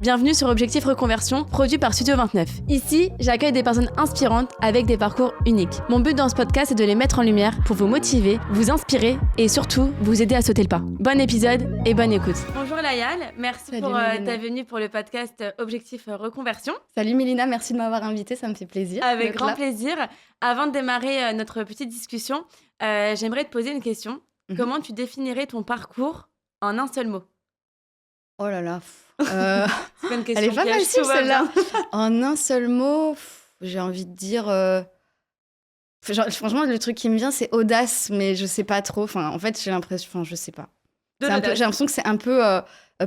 Bienvenue sur Objectif Reconversion, produit par Studio 29. Ici, j'accueille des personnes inspirantes avec des parcours uniques. Mon but dans ce podcast est de les mettre en lumière pour vous motiver, vous inspirer et surtout vous aider à sauter le pas. Bon épisode et bonne écoute. Bonjour Layal, merci Salut pour Mélina. ta venue pour le podcast Objectif Reconversion. Salut Mélina, merci de m'avoir invitée, ça me fait plaisir. Avec grand plaisir. Avant de démarrer notre petite discussion, j'aimerais te poser une question. Comment tu définirais ton parcours en un seul mot ? Oh là là. C'est pas une question elle est pas piège, facile tout va celle-là. bien. En un seul mot, j'ai envie de dire... franchement, le truc qui me vient, c'est audace, mais je sais pas trop. Enfin, en fait, j'ai l'impression... je sais pas. J'ai l'impression que c'est un peu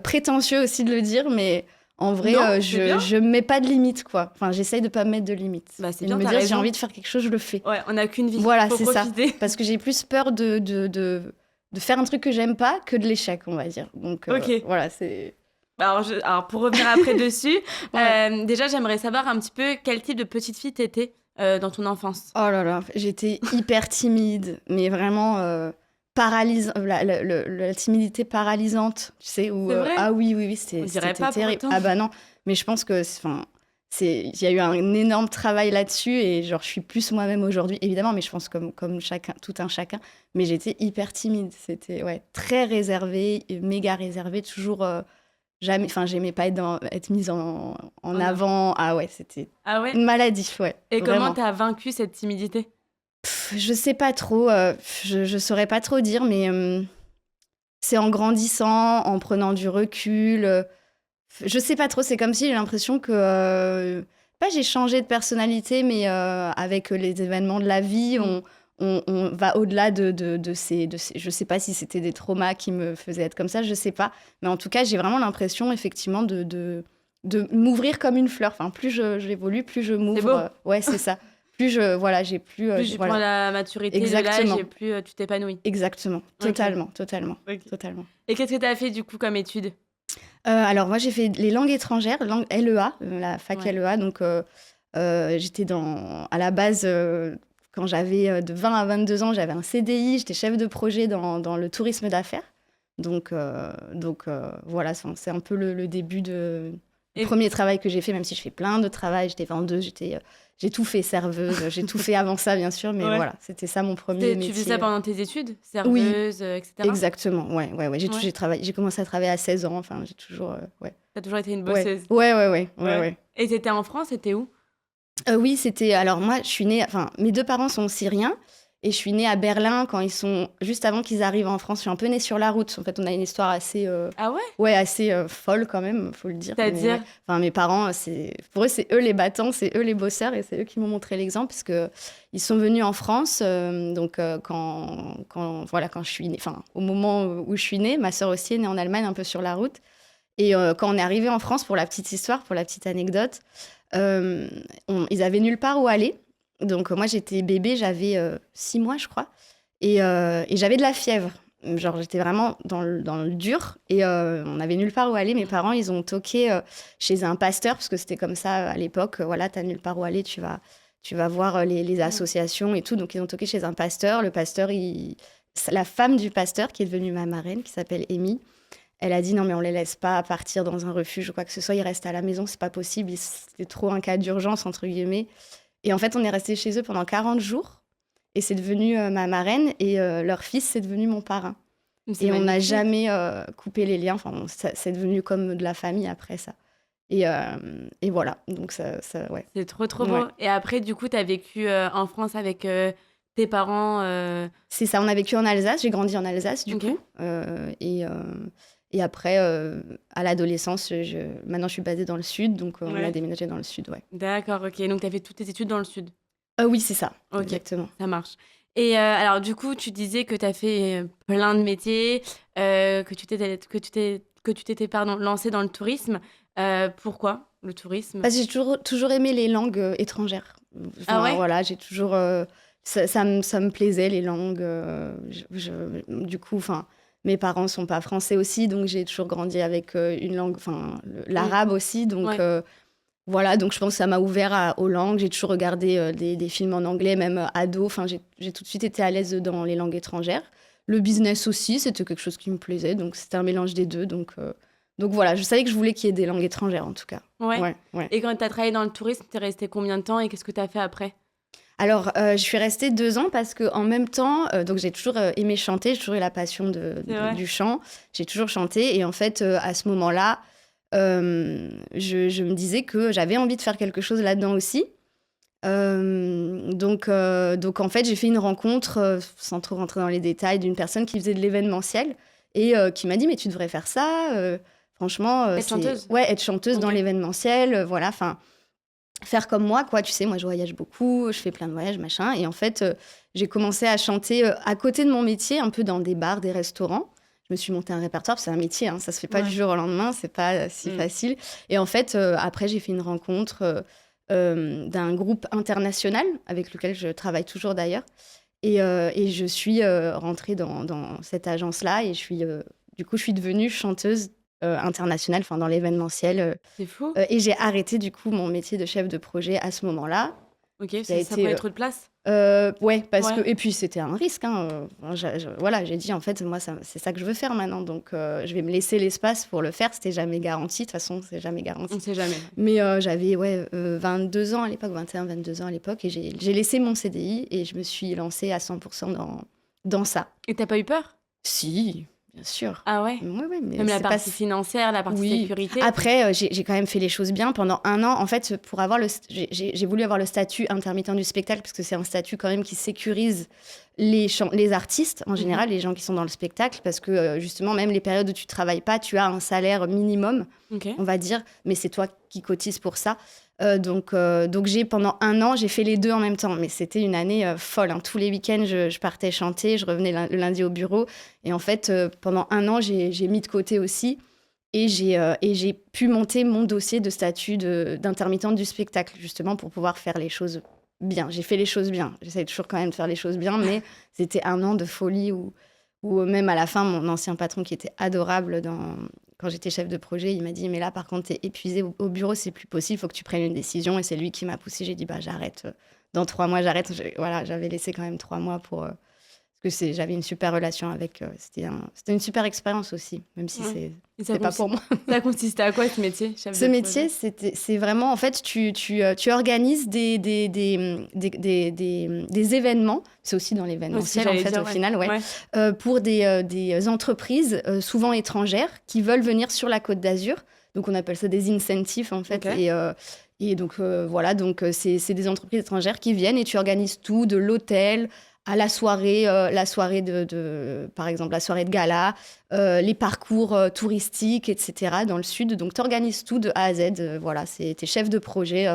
prétentieux aussi de le dire, mais en vrai, Non, je me mets pas de limite, quoi. Enfin, j'essaye de pas me mettre de limite. Bah, c'est Et bien, de me t'as dire, raison. j'ai envie de faire quelque chose, je le fais. Ouais, on n'a qu'une vie. Voilà, faut c'est profiter. ça. Parce que j'ai plus peur de faire un truc que j'aime pas que de l'échec, on va dire. Donc, Ok. voilà, c'est... Alors, pour revenir après dessus, Ouais. déjà, j'aimerais savoir un petit peu quel type de petite fille t'étais dans ton enfance. Oh là là, j'étais hyper timide, mais vraiment paralysante, la timidité paralysante, tu sais, où C'est vrai ah oui, On dirait c'était pas terrible. pourtant. Ah bah non, mais je pense que il y a eu un énorme travail là-dessus et genre je suis plus moi-même aujourd'hui, évidemment, mais je pense comme chacun, tout un chacun, mais j'étais hyper timide, c'était très réservée, méga réservée, toujours jamais, enfin j'aimais pas être mise en avant. Ah ouais, c'était Ah ouais une maladie, ouais. Et vraiment. comment t'as vaincu cette timidité ? Je sais pas trop, je saurais pas trop dire, mais c'est en grandissant, en prenant du recul. Je sais pas trop, c'est comme si j'ai l'impression que, pas j'ai changé de personnalité, mais avec les événements de la vie, on va au-delà de ces... Je sais pas si c'était des traumas qui me faisaient être comme ça, je sais pas. Mais en tout cas, j'ai vraiment l'impression, effectivement, de m'ouvrir comme une fleur. Enfin, plus j'évolue, plus je m'ouvre. C'est beau. Ouais, c'est ça. Plus j'ai plus... Plus tu voilà. prends la maturité Exactement. de l'âge et plus tu t'épanouis. Exactement, totalement. Et qu'est-ce que t'as fait du coup comme études ? Alors moi j'ai fait les langues étrangères, langue LEA, la fac Ouais. LEA, donc j'étais à la base, quand j'avais de 20 à 22 ans, j'avais un CDI, j'étais chef de projet dans le tourisme d'affaires. Donc voilà, c'est un peu le début du premier travail que j'ai fait, même si je fais plein de travail, j'étais vendeuse, j'ai tout fait, serveuse, j'ai tout fait avant ça bien sûr, mais voilà, c'était ça mon premier métier. Tu faisais ça pendant tes études ? Serveuse, etc. Exactement, ouais. J'ai commencé à travailler à 16 ans, enfin, j'ai toujours... T'as toujours été une bosseuse. Ouais. Et t'étais en France, t'étais où ? Oui, c'était... Alors moi, je suis née... Enfin, mes deux parents sont syriens, et je suis née à Berlin juste avant qu'ils arrivent en France. Je suis un peu née sur la route. En fait, on a une histoire assez... Ah ouais ? Ouais, assez folle quand même, faut le dire. C'est-à-dire ? Enfin, mes parents, pour eux, c'est eux les battants, c'est eux les bosseurs, et c'est eux qui m'ont montré l'exemple, parce que ils sont venus en France, donc quand je suis née, enfin, au moment où je suis née, ma sœur aussi est née en Allemagne, un peu sur la route. Et quand on est arrivé en France, pour la petite histoire, pour la petite anecdote, ils avaient nulle part où aller. Donc moi, j'étais bébé, j'avais 6 mois, je crois, et j'avais de la fièvre. Genre, j'étais vraiment dans le dur, et on avait nulle part où aller. Mes parents, ils ont toqué chez un pasteur, parce que c'était comme ça à l'époque. Voilà, t'as nulle part où aller, tu vas voir les associations et tout. Donc, ils ont toqué chez un pasteur. Le pasteur, la femme du pasteur, qui est devenue ma marraine, qui s'appelle Amy, elle a dit non, mais on les laisse pas partir dans un refuge ou quoi que ce soit. Ils restent à la maison, c'est pas possible. C'était trop un cas d'urgence, entre guillemets. Et en fait, on est resté chez eux pendant 40 jours. Et c'est devenu ma marraine. Et leur fils, c'est devenu mon parrain. Et on n'a jamais coupé les liens. Enfin, c'est devenu comme de la famille après ça. Et voilà. Donc, ouais. C'est trop beau. Ouais. Et après, du coup, tu as vécu en France avec tes parents C'est ça, on a vécu en Alsace. J'ai grandi en Alsace, du coup. Et après, à l'adolescence, maintenant, je suis basée dans le sud. Donc, on a déménagé dans le sud, ouais. D'accord, ok. Donc, tu as fait toutes tes études dans le sud ? Oui, c'est ça. Okay. Exactement. Ça marche. Et alors, du coup, tu disais que tu as fait plein de métiers, que tu t'étais lancée dans le tourisme. Pourquoi le tourisme ? Parce que j'ai toujours aimé les langues étrangères. Enfin, voilà, j'ai toujours... ça me plaisait, les langues. Du coup, mes parents ne sont pas français aussi, donc j'ai toujours grandi avec une langue... l'arabe aussi, donc... Voilà, donc je pense que ça m'a ouvert aux langues. J'ai toujours regardé des films en anglais, même ado. Enfin, j'ai tout de suite été à l'aise dans les langues étrangères. Le business aussi, c'était quelque chose qui me plaisait. Donc, c'était un mélange des deux. Donc Donc voilà, je savais que je voulais qu'il y ait des langues étrangères en tout cas. Ouais. Et quand tu as travaillé dans le tourisme, tu es resté combien de temps et qu'est-ce que tu as fait après? Alors, je suis restée 2 ans parce qu'en même temps, donc j'ai toujours aimé chanter, j'ai toujours eu la passion du chant, j'ai toujours chanté. Et en fait, à ce moment-là, je me disais que j'avais envie de faire quelque chose là-dedans aussi. Donc en fait, j'ai fait une rencontre, sans trop rentrer dans les détails, d'une personne qui faisait de l'événementiel et qui m'a dit « mais tu devrais faire ça, franchement. » Être chanteuse? Ouais, être chanteuse dans l'événementiel, voilà, enfin... Faire comme moi, quoi. Tu sais, moi, je voyage beaucoup, je fais plein de voyages, machin. Et en fait, j'ai commencé à chanter à côté de mon métier, un peu dans des bars, des restaurants. Je me suis monté un répertoire, parce que c'est un métier, hein, ça se fait pas du jour au lendemain, c'est pas si facile. Et en fait, après, j'ai fait une rencontre d'un groupe international, avec lequel je travaille toujours d'ailleurs. Et je suis rentrée dans cette agence-là, et du coup, je suis devenue chanteuse internationale, enfin dans l'événementiel. C'est fou. Et j'ai arrêté du coup mon métier de chef de projet à ce moment-là. Ok, ça prenait trop de place. Ouais, parce que et puis c'était un risque. Voilà, j'ai dit en fait moi c'est ça que je veux faire maintenant, donc je vais me laisser l'espace pour le faire. C'était jamais garanti, de toute façon c'est jamais garanti. On sait jamais. Mais j'avais 22 ans à l'époque, 21, 22 ans à l'époque, et j'ai laissé mon CDI et je me suis lancée à 100% dans ça. Et t'as pas eu peur? Si. Bien sûr. Ah ouais? Ouais, mais même la partie financière, la partie sécurité. Après, j'ai quand même fait les choses bien pendant 1 an. En fait, j'ai voulu avoir le statut intermittent du spectacle parce que c'est un statut quand même qui sécurise les artistes, en général, les gens qui sont dans le spectacle, parce que justement, même les périodes où tu travailles pas, tu as un salaire minimum, on va dire, mais c'est toi qui cotises pour ça. Donc pendant 1 an, j'ai fait les deux en même temps. Mais c'était une année folle. Hein. Tous les week-ends, je partais chanter, je revenais le lundi au bureau. Et en fait, pendant 1 an, j'ai mis de côté aussi. Et j'ai pu monter mon dossier de statut d'intermittente du spectacle, justement, pour pouvoir faire les choses bien. J'ai fait les choses bien. J'essaie toujours quand même de faire les choses bien, mais c'était 1 an de folie où même à la fin, mon ancien patron, qui était adorable quand j'étais chef de projet, il m'a dit « Mais là, par contre, t'es épuisée au bureau, c'est plus possible, il faut que tu prennes une décision. » Et c'est lui qui m'a poussée. J'ai dit « j'arrête. Dans 3 mois, j'arrête. » Voilà, j'avais laissé quand même 3 mois pour... parce que j'avais une super relation avec... C'était une super expérience aussi, même si c'est pas pour moi. Ça consistait à quoi, ce métier, chef Ce métier, c'est vraiment... En fait, tu organises des événements. C'est aussi dans l'événementiel, en fait, au final, pour des entreprises, souvent étrangères, qui veulent venir sur la Côte d'Azur. Donc, on appelle ça des incentives, en fait. Okay. Et donc, voilà. Donc, c'est des entreprises étrangères qui viennent et tu organises tout, de l'hôtel... à la soirée par exemple, la soirée de gala, les parcours touristiques, etc., dans le sud. Donc, tu organises tout de A à Z. Voilà, t'es chef de projet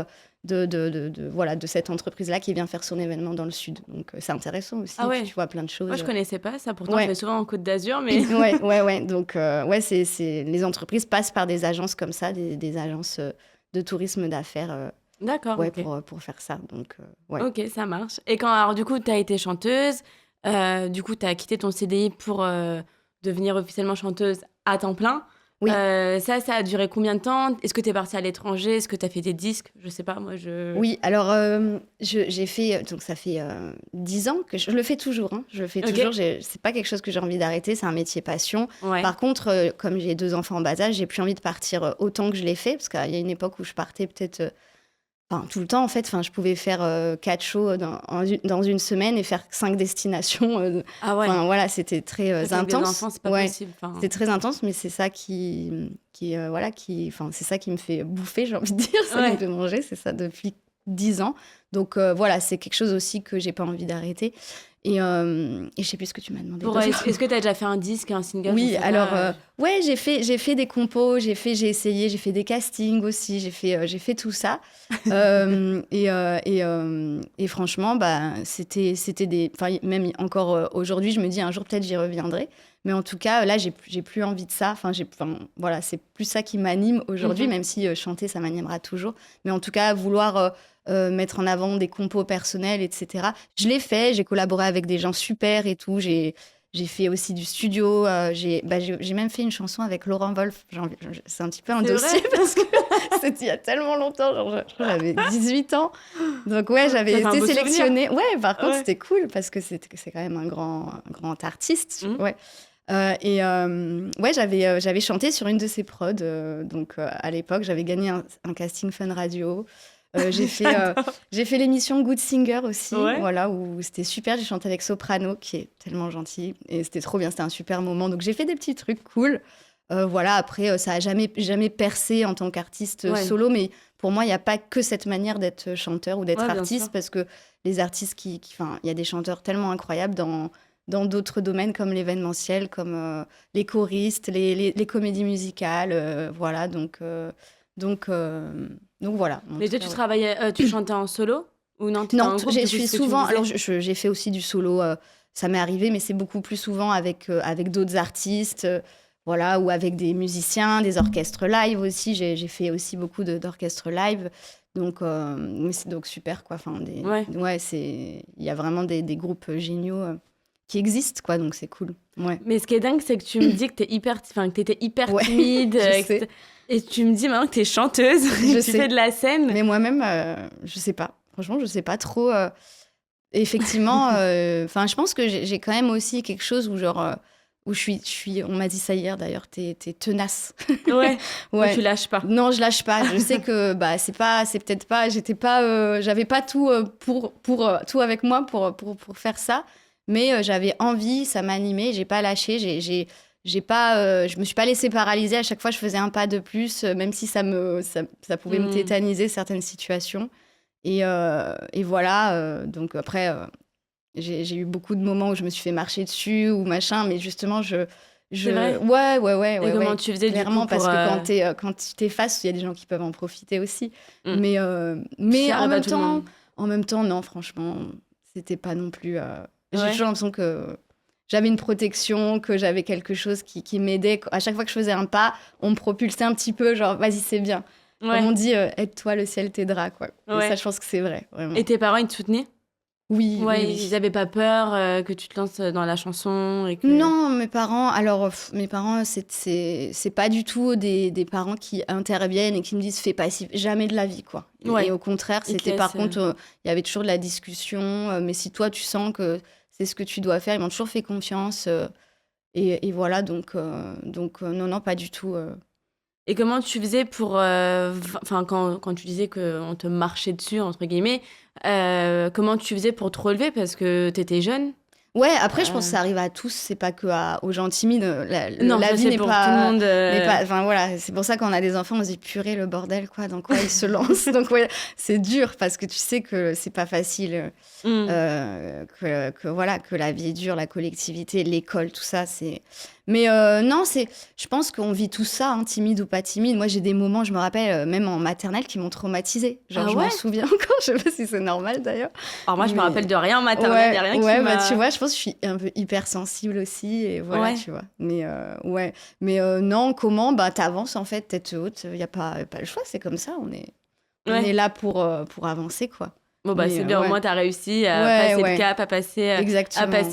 de cette entreprise-là qui vient faire son événement dans le sud. Donc, c'est intéressant aussi. Ah ouais. Tu vois plein de choses. Moi, je connaissais pas ça. Pourtant, je vais souvent en Côte d'Azur, mais... ouais. Donc, les entreprises passent par des agences comme ça, des agences de tourisme d'affaires. D'accord, ouais, pour faire ça. Donc, Ok, ça marche. Et alors, du coup, tu as été chanteuse, du coup, tu as quitté ton CDI pour devenir officiellement chanteuse à temps plein. Oui. Ça a duré combien de temps? Est-ce que tu es partie à l'étranger? Est-ce que tu as fait des disques? Je sais pas, moi, Oui, alors, j'ai fait... Donc, ça fait 10 ans que je le fais toujours. Hein. Je le fais toujours. C'est pas quelque chose que j'ai envie d'arrêter. C'est un métier passion. Ouais. Par contre, comme j'ai 2 enfants en bas âge, j'ai plus envie de partir autant que je l'ai fait. Parce qu'il y a une époque où je partais peut-être... tout le temps, en fait. Enfin, je pouvais faire 4 shows dans une semaine et faire 5 destinations. Ah ouais. Voilà, c'était très intense. Avec des enfants, c'est pas possible. C'était très intense, mais c'est ça c'est ça qui me fait bouffer, j'ai envie de dire. Ça me fait manger, c'est ça depuis 10 ans. Donc voilà, c'est quelque chose aussi que j'ai pas envie d'arrêter. Et je sais plus ce que tu m'as demandé. Est-ce que tu as déjà fait un disque, un single? Oui, alors j'ai fait des compos, j'ai essayé, j'ai fait des castings aussi, j'ai fait tout ça. Et franchement, c'était des... Enfin, même encore aujourd'hui, je me dis un jour peut-être j'y reviendrai. Mais en tout cas, là, j'ai plus envie de ça. Voilà, c'est plus ça qui m'anime aujourd'hui, même si chanter, ça m'animera toujours. Mais en tout cas, vouloir mettre en avant des compos personnels, etc. Je l'ai fait, j'ai collaboré avec des gens super et tout. J'ai fait aussi du studio. J'ai même fait une chanson avec Laurent Wolf. C'est un petit peu un dossier parce que c'était il y a tellement longtemps. Je crois que j'avais 18 ans. Donc ouais, j'avais été sélectionnée. Ouais, par contre, c'était cool parce que c'est quand même un grand artiste. Ouais. Ouais, j'avais chanté sur une de ses prods. Donc, à l'époque, j'avais gagné un casting Fun Radio. J'ai fait l'émission Good Singer aussi, voilà, où c'était super. J'ai chanté avec Soprano, qui est tellement gentil. Et c'était trop bien, c'était un super moment. Donc, j'ai fait des petits trucs cool. Voilà, après, ça a jamais percé en tant qu'artiste solo. Mais pour moi, il n'y a pas que cette manière d'être chanteur ou d'être artiste. Parce que les artistes il y a des chanteurs tellement incroyables dans d'autres domaines comme l'événementiel, comme les choristes, les comédies musicales, voilà. Donc voilà. Mais toi, tu chantais en solo ou non? Non, je suis souvent. Alors, j'ai fait aussi du solo. Ça m'est arrivé, mais c'est beaucoup plus souvent avec d'autres artistes, voilà, ou avec des musiciens, des orchestres live aussi. J'ai fait aussi beaucoup d'orchestres live. Donc, c'est donc super, quoi. Enfin, il y a vraiment des groupes géniaux qui existent, quoi. Donc, c'est cool. Ouais. Mais ce qui est dingue, c'est que tu me dis que t'étais hyper timide. Et tu me dis maintenant que t'es chanteuse, tu fais de la scène. Mais moi-même, je sais pas. Franchement, je sais pas trop. Effectivement, je pense que j'ai quand même aussi quelque chose où genre... où je suis, on m'a dit ça hier d'ailleurs, t'es tenace. Ouais. Tu lâches pas. Non, je lâche pas. Je sais que c'est peut-être pas, j'avais pas tout pour tout avec moi pour faire ça, mais j'avais envie, ça m'animait, j'ai pas lâché, je me suis pas laissée paralyser. À chaque fois, je faisais un pas de plus, même si ça pouvait me tétaniser certaines situations. Et voilà. Donc après. J'ai eu beaucoup de moments où je me suis fait marcher dessus ou machin, mais justement, C'est vrai. Ouais. Et comment tu faisais clairement, du coup parce que quand tu t'effaces, il y a des gens qui peuvent en profiter aussi. Mais en même temps, non, franchement, c'était pas non plus. J'ai toujours l'impression que j'avais une protection, que j'avais quelque chose qui m'aidait. À chaque fois que je faisais un pas, on me propulsait un petit peu, genre, vas-y, c'est bien. Comme on dit, aide-toi, le ciel t'aidera, quoi. Et ça, je pense que c'est vrai, vraiment. Et tes parents, ils te soutenaient? Oui. Ils n'avaient pas peur que tu te lances dans la chanson et que... Non, mes parents, c'est pas du tout des parents qui interviennent et qui me disent fais pas jamais de la vie, quoi. Et au contraire, c'était par contre, il y avait toujours de la discussion, mais si toi tu sens que c'est ce que tu dois faire, ils m'ont toujours fait confiance. Et voilà, donc non, pas du tout. Et comment tu faisais pour... quand tu disais qu'on te marchait dessus, entre guillemets, comment tu faisais pour te relever parce que t'étais jeune? Ouais, après, je pense que ça arrive à tous, c'est pas que aux gens timides. La vie n'est pour pas... tout le monde. Enfin, voilà, c'est pour ça qu'on a des enfants, on se dit purée, le bordel, quoi, dans quoi ils se lancent. Donc, ouais, c'est dur parce que tu sais que c'est pas facile, que la vie est dure, la collectivité, l'école, tout ça, c'est... Mais non, je pense qu'on vit tout ça, hein, timide ou pas timide. Moi, j'ai des moments, je me rappelle, même en maternelle, qui m'ont traumatisée. Genre, je m'en souviens encore, je sais pas si c'est normal d'ailleurs. Alors moi, je me rappelle de rien en maternelle, y a rien qui m'a... tu vois, je pense que je suis un peu hypersensible aussi, et voilà, tu vois. Mais non, comment? T'avances en fait, tête haute, il n'y a pas le choix, c'est comme ça, on est là pour avancer, quoi. Bon, c'est bien, au moins, tu as réussi à passer le cap, à passer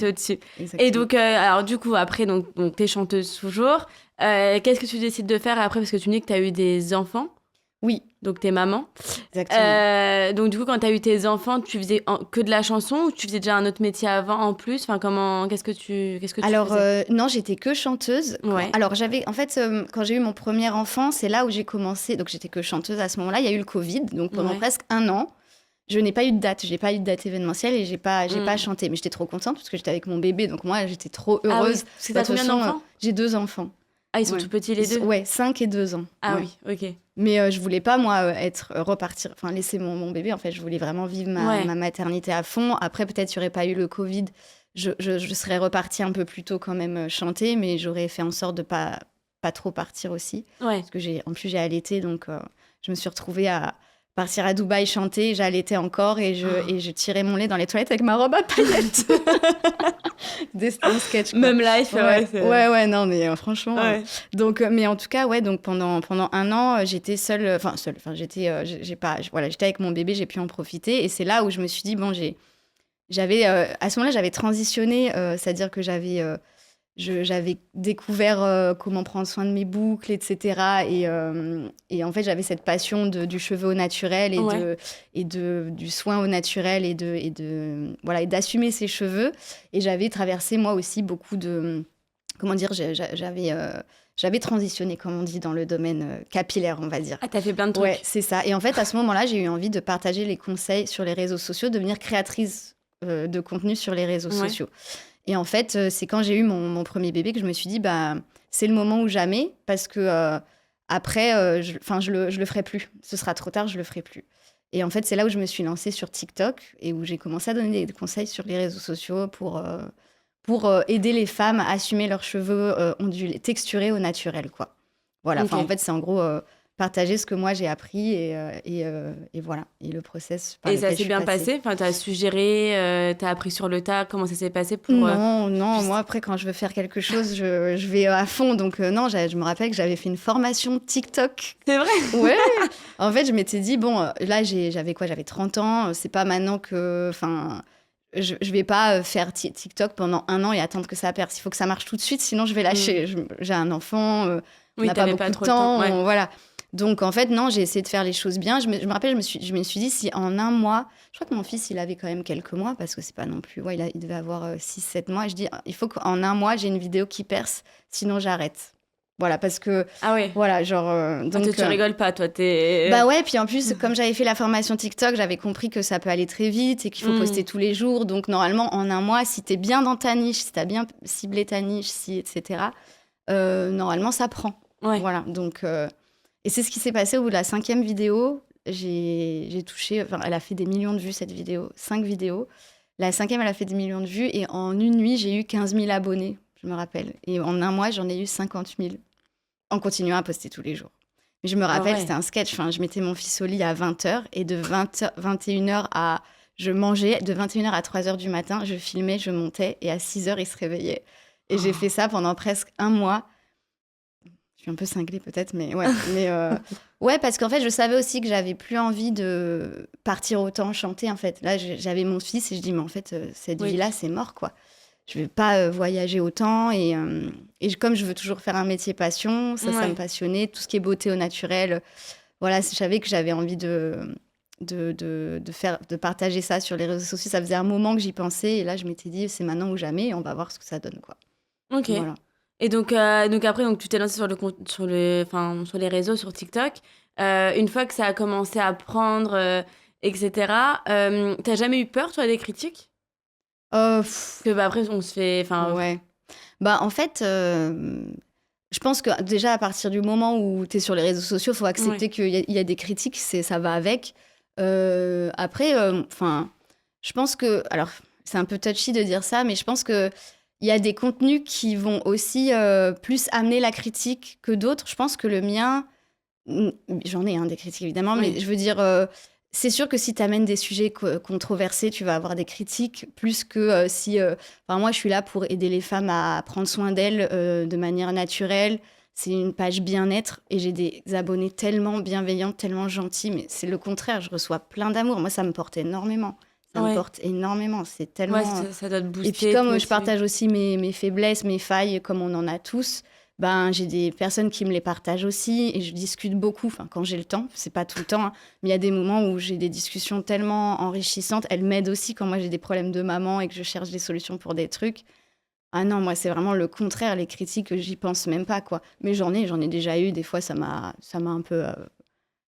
au-dessus. Exactement. Et donc, alors du coup, après, donc tu es chanteuse toujours. Qu'est-ce que tu décides de faire après? Parce que tu me dis que tu as eu des enfants. Oui. Donc, t'es maman. Exactement. Donc, du coup, quand tu as eu tes enfants, tu faisais que de la chanson ou tu faisais déjà un autre métier avant en plus? Enfin, qu'est-ce que tu faisais? Non, j'étais que chanteuse. Ouais. Alors, quand j'ai eu mon premier enfant, c'est là où j'ai commencé. Donc, j'étais que chanteuse à ce moment-là. Il y a eu le Covid. Donc, pendant presque 1 an, je n'ai pas eu de date. J'ai pas eu de date événementielle et j'ai pas chanté. Mais j'étais trop contente parce que j'étais avec mon bébé. Donc, moi, j'étais trop heureuse. Ah oui, c'est t'as combien d'enfants? J'ai 2 enfants. Ah, ils sont tout petits les deux? Ouais, 5 et 2 ans. Ah oui, ok. Mais je voulais pas, moi, laisser mon bébé. En fait, je voulais vraiment vivre ma maternité à fond. Après, peut-être, il n'y aurait pas eu le Covid. Je serais repartie un peu plus tôt quand même chanter, mais j'aurais fait en sorte de pas trop partir aussi. Ouais. Parce que j'ai allaité, donc je me suis retrouvée à partir à Dubaï chanter, j'allaitais encore et je tirais mon lait dans les toilettes avec ma robe à paillettes. Un sketch, quoi. Même life, ouais, non, mais franchement. Donc, mais en tout cas, donc pendant 1 an, j'étais seule, j'étais avec mon bébé, j'ai pu en profiter. Et c'est là où je me suis dit, à ce moment-là, j'avais transitionné, c'est-à-dire que j'avais découvert comment prendre soin de mes boucles, etc. Et en fait, j'avais cette passion du cheveu au naturel et du soin au naturel et d'assumer ses cheveux. Et j'avais traversé, moi aussi, beaucoup comment dire, j'avais transitionné, comme on dit, dans le domaine capillaire, on va dire. Ah, t'as fait plein de trucs. Ouais, c'est ça. Et en fait, à ce moment-là, j'ai eu envie de partager les conseils sur les réseaux sociaux, devenir créatrice de contenu sur les réseaux sociaux. Et en fait, c'est quand j'ai eu mon premier bébé que je me suis dit, bah, c'est le moment ou jamais, parce que après, je le ferai plus. Ce sera trop tard, je le ferai plus. Et en fait, c'est là où je me suis lancée sur TikTok et où j'ai commencé à donner des conseils sur les réseaux sociaux pour aider les femmes à assumer leurs cheveux ondulés, texturés au naturel, quoi. Voilà, Ok. en fait, c'est en gros partager ce que moi j'ai appris et voilà, et le process par Et lequel ça je s'est suis bien passée. passé? Enfin, t'as suggéré, t'as appris sur le tas, comment ça s'est passé pour... Non, juste- moi après quand je veux faire quelque chose, je vais à fond. Donc non, je me rappelle que j'avais fait une formation TikTok. C'est vrai? Ouais. En fait, je m'étais dit, bon, là j'avais quoi? J'avais 30 ans. C'est pas maintenant que... Enfin, je vais pas faire TikTok pendant 1 an et attendre que ça perce. Il faut que ça marche tout de suite, sinon je vais lâcher. J'ai un enfant, on Oui, n'a pas t'avais beaucoup pas de trop le temps. temps. Ouais. Voilà. Donc en fait, non, j'ai essayé de faire les choses bien. Je me rappelle, je me suis dit, si en 1 mois, je crois que mon fils, il avait quand même quelques mois, parce que c'est pas non plus... Ouais, il devait avoir 6-7 mois. Je dis, il faut qu'en 1 mois, j'ai une vidéo qui perce, sinon j'arrête. Voilà, parce que... Ah ouais. Voilà, genre... Ah, donc, toi, tu rigoles pas, toi, t'es... bah ouais, puis en plus, comme j'avais fait la formation TikTok, j'avais compris que ça peut aller très vite et qu'il faut poster tous les jours. Donc normalement, en 1 mois, si t'es bien dans ta niche, si t'as bien ciblé ta niche, etc., normalement, ça prend. Ouais. Voilà, donc... Et c'est ce qui s'est passé au bout de la 5e vidéo. J'ai touché... Enfin, elle a fait des millions de vues, cette vidéo. 5 vidéos. La 5e, elle a fait des millions de vues. Et en une nuit, j'ai eu 15 000 abonnés, je me rappelle. Et en 1 mois, j'en ai eu 50 000. En continuant à poster tous les jours. Mais je me rappelle, c'était un sketch. Enfin, je mettais mon fils au lit à 20h. Et de 21h à... Je mangeais. De 21h à 3h du matin, je filmais, je montais. Et à 6h, il se réveillait. Et j'ai fait ça pendant presque 1 mois. Je suis un peu cinglée peut-être, mais ouais. Ouais, parce qu'en fait, je savais aussi que j'avais plus envie de partir autant chanter, en fait. Là, j'avais mon fils et je dis, mais en fait, cette vie-là, c'est mort, quoi. Je vais pas voyager autant. Et comme je veux toujours faire un métier passion, ça me passionnait. Tout ce qui est beauté au naturel, voilà, je savais que j'avais envie de partager ça sur les réseaux sociaux. Ça faisait un moment que j'y pensais. Et là, je m'étais dit, c'est maintenant ou jamais. Et on va voir ce que ça donne, quoi. Ok. Voilà. Et donc après, tu t'es lancée sur les réseaux, sur TikTok. Une fois que ça a commencé à prendre, etc., t'as jamais eu peur, toi, des critiques? Que après, on se fait... Ouais. Bah, en fait, je pense que déjà, à partir du moment où tu es sur les réseaux sociaux, il faut accepter qu'il y a des critiques, ça va avec. Après, je pense que... Alors, c'est un peu touchy de dire ça, mais je pense que il y a des contenus qui vont aussi plus amener la critique que d'autres. Je pense que le mien... J'en ai des critiques, évidemment, mais je veux dire... c'est sûr que si tu amènes des sujets controversés, tu vas avoir des critiques, plus que si... moi, je suis là pour aider les femmes à prendre soin d'elles de manière naturelle. C'est une page bien-être et j'ai des abonnés tellement bienveillants, tellement gentils, mais c'est le contraire, je reçois plein d'amour. Moi, ça me porte énormément. Ça me porte énormément, c'est tellement... Ouais, ça doit te booster. Et puis comme je partage aussi mes faiblesses, mes failles, comme on en a tous, j'ai des personnes qui me les partagent aussi et je discute beaucoup, quand j'ai le temps, c'est pas tout le temps, mais il y a des moments où j'ai des discussions tellement enrichissantes. Elles m'aident aussi quand moi j'ai des problèmes de maman et que je cherche des solutions pour des trucs. Ah non, moi c'est vraiment le contraire, les critiques, j'y pense même pas, quoi. Mais j'en ai déjà eu, des fois ça m'a un peu...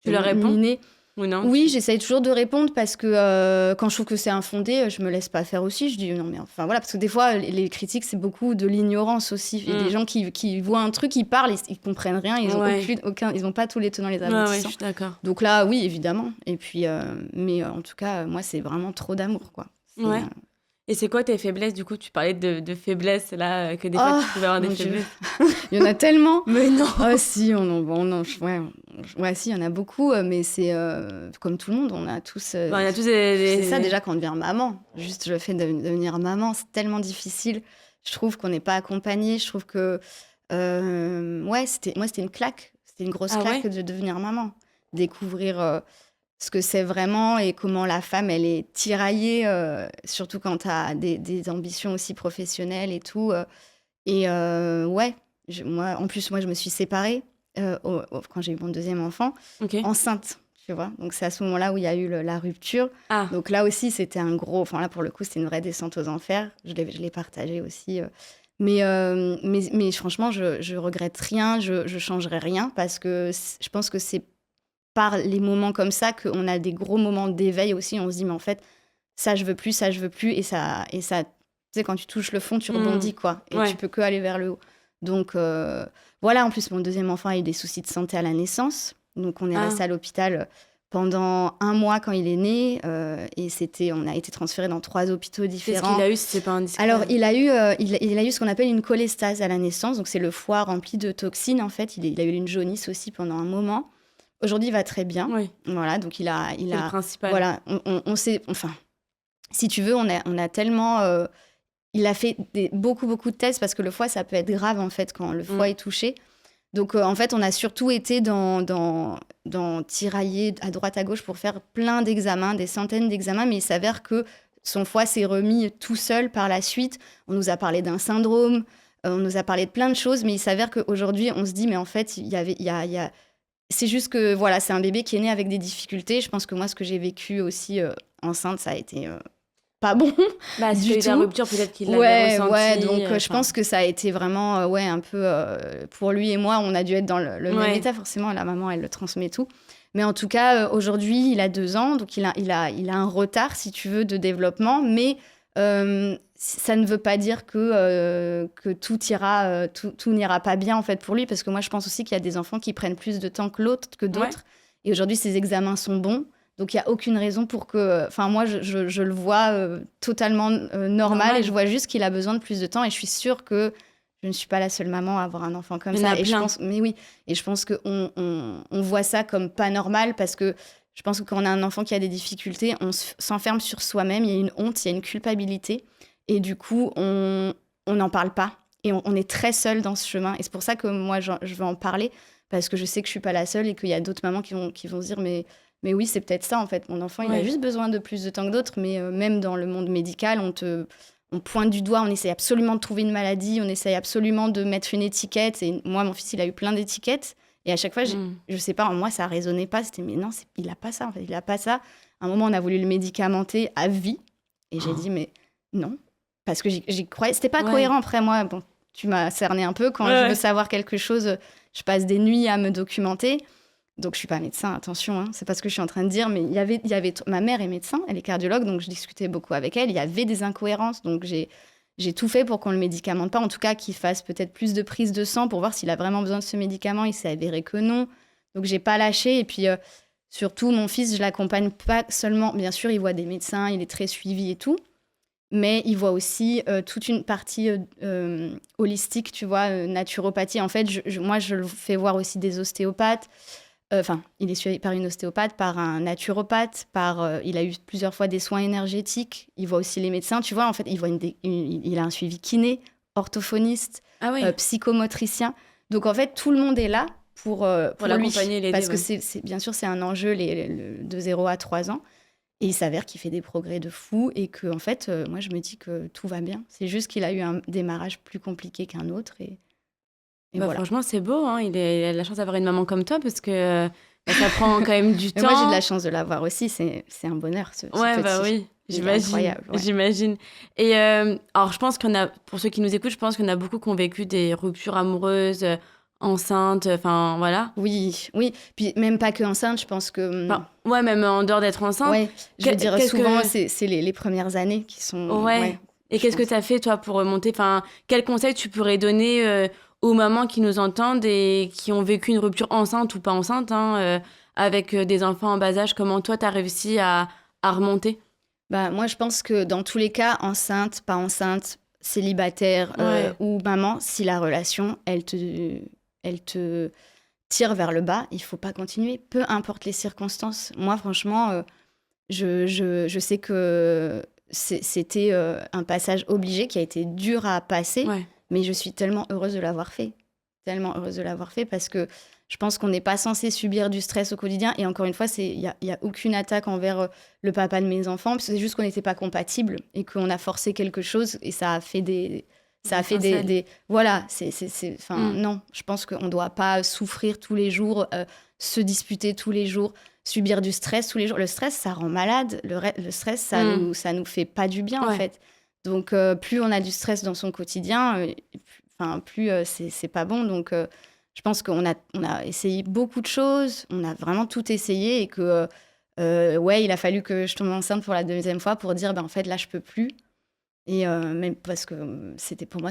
Tu leur réponds miné. Ou non? Oui, j'essaye toujours de répondre parce que quand je trouve que c'est infondé, je me laisse pas faire aussi. Je dis non, mais enfin voilà, parce que des fois, les critiques, c'est beaucoup de l'ignorance aussi. Il y a des gens qui voient un truc, ils parlent, ils comprennent rien, ils ont ils ont pas tous les tenants les aboutissants. Je suis d'accord. Donc là, oui, évidemment. Et puis, mais en tout cas, moi, c'est vraiment trop d'amour, quoi. Et c'est quoi tes faiblesses, du coup? Tu parlais de faiblesses, là, que des fois, tu pouvais avoir des faiblesses. Il y en a tellement. Mais non. Ah si, si, il y en a beaucoup, mais c'est comme tout le monde, on a tous... on a tous des... C'est ça, déjà, quand on devient maman. Juste le fait de devenir maman, c'est tellement difficile. Je trouve qu'on n'est pas accompagné. Je trouve que... c'était une claque. C'était une grosse claque de devenir maman. Découvrir... ce que c'est vraiment et comment la femme, elle est tiraillée, surtout quand tu as des ambitions aussi professionnelles et tout. En plus, moi, je me suis séparée quand j'ai eu mon 2e enfant, enceinte, tu vois. Donc, c'est à ce moment-là où il y a eu la rupture. Donc là aussi, c'était un gros... Enfin, là, pour le coup, c'était une vraie descente aux enfers. Je l'ai partagé aussi. Mais franchement, je regrette rien, je changerai rien parce que je pense que c'est par les moments comme ça qu'on a des gros moments d'éveil aussi. On se dit, mais en fait, ça, je veux plus, ça, je veux plus. Et ça tu sais, quand tu touches le fond, tu rebondis, quoi. Et tu peux que aller vers le haut. Donc, voilà. En plus, mon deuxième enfant a eu des soucis de santé à la naissance. Donc, on est resté à l'hôpital pendant 1 mois quand il est né. Et on a été transféré dans 3 hôpitaux différents. Qu'est-ce qu'il a eu, si c'est pas indiscret? Alors, il a eu ce qu'on appelle une cholestase à la naissance. Donc, c'est le foie rempli de toxines, en fait. Il a eu une jaunisse aussi pendant un moment. Aujourd'hui, il va très bien. Oui. Voilà, donc il a le principal. Voilà, on sait, enfin, si tu veux, on a tellement... il a fait beaucoup de tests parce que le foie, ça peut être grave, en fait, quand le foie est touché. Donc, en fait, on a surtout été dans tirailler à droite, à gauche pour faire plein d'examens, des centaines d'examens, mais il s'avère que son foie s'est remis tout seul par la suite. On nous a parlé d'un syndrome, on nous a parlé de plein de choses, mais il s'avère qu'aujourd'hui, on se dit, mais en fait, il y a c'est juste que, voilà, c'est un bébé qui est né avec des difficultés. Je pense que moi, ce que j'ai vécu aussi enceinte, ça a été pas bon du tout. La rupture, peut-être qu'il l'avait ressenti. Ouais, donc je pense que ça a été vraiment, un peu... pour lui et moi, on a dû être dans le même état, forcément. La maman, elle le transmet tout. Mais en tout cas, aujourd'hui, il a 2 ans, donc il a un retard, si tu veux, de développement. Mais ça ne veut pas dire que tout n'ira pas bien, en fait, pour lui. Parce que moi, je pense aussi qu'il y a des enfants qui prennent plus de temps que d'autres. Ouais. Et aujourd'hui, ces examens sont bons. Donc, il n'y a aucune raison pour que... Enfin, moi, je le vois totalement normal. Et je vois juste qu'il a besoin de plus de temps. Et je suis sûre que je ne suis pas la seule maman à avoir un enfant comme ça. Et mais oui. Et je pense qu'on voit ça comme pas normal parce que je pense que quand on a un enfant qui a des difficultés, on s'enferme sur soi-même. Il y a une honte, il y a une culpabilité. Et du coup, on n'en parle pas. Et on est très seul dans ce chemin. Et c'est pour ça que moi, je veux en parler. Parce que je sais que je ne suis pas la seule et qu'il y a d'autres mamans qui vont se dire mais oui, c'est peut-être ça, en fait. Mon enfant, il a juste besoin de plus de temps que d'autres. Mais même dans le monde médical, on pointe du doigt. On essaye absolument de trouver une maladie. On essaye absolument de mettre une étiquette. Et moi, mon fils, il a eu plein d'étiquettes. Et à chaque fois, je ne sais pas, en moi, ça ne résonnait pas. C'était, mais non, il n'a pas ça, en fait. Il n'a pas ça. À un moment, on a voulu le médicamenter à vie. Et j'ai dit, mais non. Parce que j'y croyais. C'était pas cohérent. Après, moi, bon, tu m'as cerné un peu. Quand je veux savoir quelque chose, je passe des nuits à me documenter. Donc, je suis pas médecin, attention. C'est pas ce que je suis en train de dire. Mais il y avait ma mère est médecin, elle est cardiologue, donc je discutais beaucoup avec elle. Il y avait des incohérences. Donc, j'ai tout fait pour qu'on le médicamente pas. En tout cas, qu'il fasse peut-être plus de prise de sang pour voir s'il a vraiment besoin de ce médicament. Il s'est avéré que non. Donc, j'ai pas lâché. Et puis, surtout, mon fils, je l'accompagne pas seulement. Bien sûr, il voit des médecins, il est très suivi et tout. Mais il voit aussi toute une partie holistique, tu vois, naturopathie. En fait, moi, je le fais voir aussi des ostéopathes. Enfin, il est suivi par une ostéopathe, par un naturopathe, il a eu plusieurs fois des soins énergétiques. Il voit aussi les médecins. Tu vois, en fait, il a un suivi kiné, orthophoniste, psychomotricien. Donc, en fait, tout le monde est là pour l'accompagner, l'aider. Parce que bien sûr, c'est un enjeu de 0 à 3 ans. Et il s'avère qu'il fait des progrès de fou et que, en fait, moi, je me dis que tout va bien. C'est juste qu'il a eu un démarrage plus compliqué qu'un autre. Et voilà. Franchement, c'est beau. Hein. Il a la chance d'avoir une maman comme toi parce que ça prend quand même du temps. Moi, j'ai de la chance de l'avoir aussi. C'est un bonheur, ce petit. Oui. J'imagine. Incroyable. Ouais. J'imagine. Et alors, je pense pour ceux qui nous écoutent, je pense qu'il y en a beaucoup qui ont vécu des ruptures amoureuses, enceintes, enfin voilà. Oui. Puis même pas que enceinte, je pense que... même en dehors d'être enceinte. Ouais, je veux dire, souvent, c'est les premières années qui sont... Et qu'est-ce que tu as fait, toi, pour remonter? Enfin, quels conseils tu pourrais donner aux mamans qui nous entendent et qui ont vécu une rupture enceinte ou pas enceinte, avec des enfants en bas âge? Comment toi, tu as réussi à remonter? Moi, je pense que dans tous les cas, enceinte, pas enceinte, célibataire ou maman, si la relation, elle te tire vers le bas, il faut pas continuer, peu importe les circonstances. Moi, franchement, je sais que c'était un passage obligé qui a été dur à passer, mais je suis tellement heureuse de l'avoir fait. Tellement heureuse de l'avoir fait parce que je pense qu'on n'est pas censé subir du stress au quotidien. Et encore une fois, il y a aucune attaque envers le papa de mes enfants, parce que c'est juste qu'on n'était pas compatibles et qu'on a forcé quelque chose et ça a fait des... Voilà, non, je pense qu'on ne doit pas souffrir tous les jours, se disputer tous les jours, subir du stress tous les jours. Le stress, ça rend malade. Le stress, ça nous fait pas du bien, en fait. Donc, plus on a du stress dans son quotidien, plus c'est pas bon. Donc, je pense qu'on a essayé beaucoup de choses, on a vraiment tout essayé et que, ouais, il a fallu que je tombe enceinte pour la deuxième fois pour dire, en fait, là, je peux plus. Et même parce que pour moi,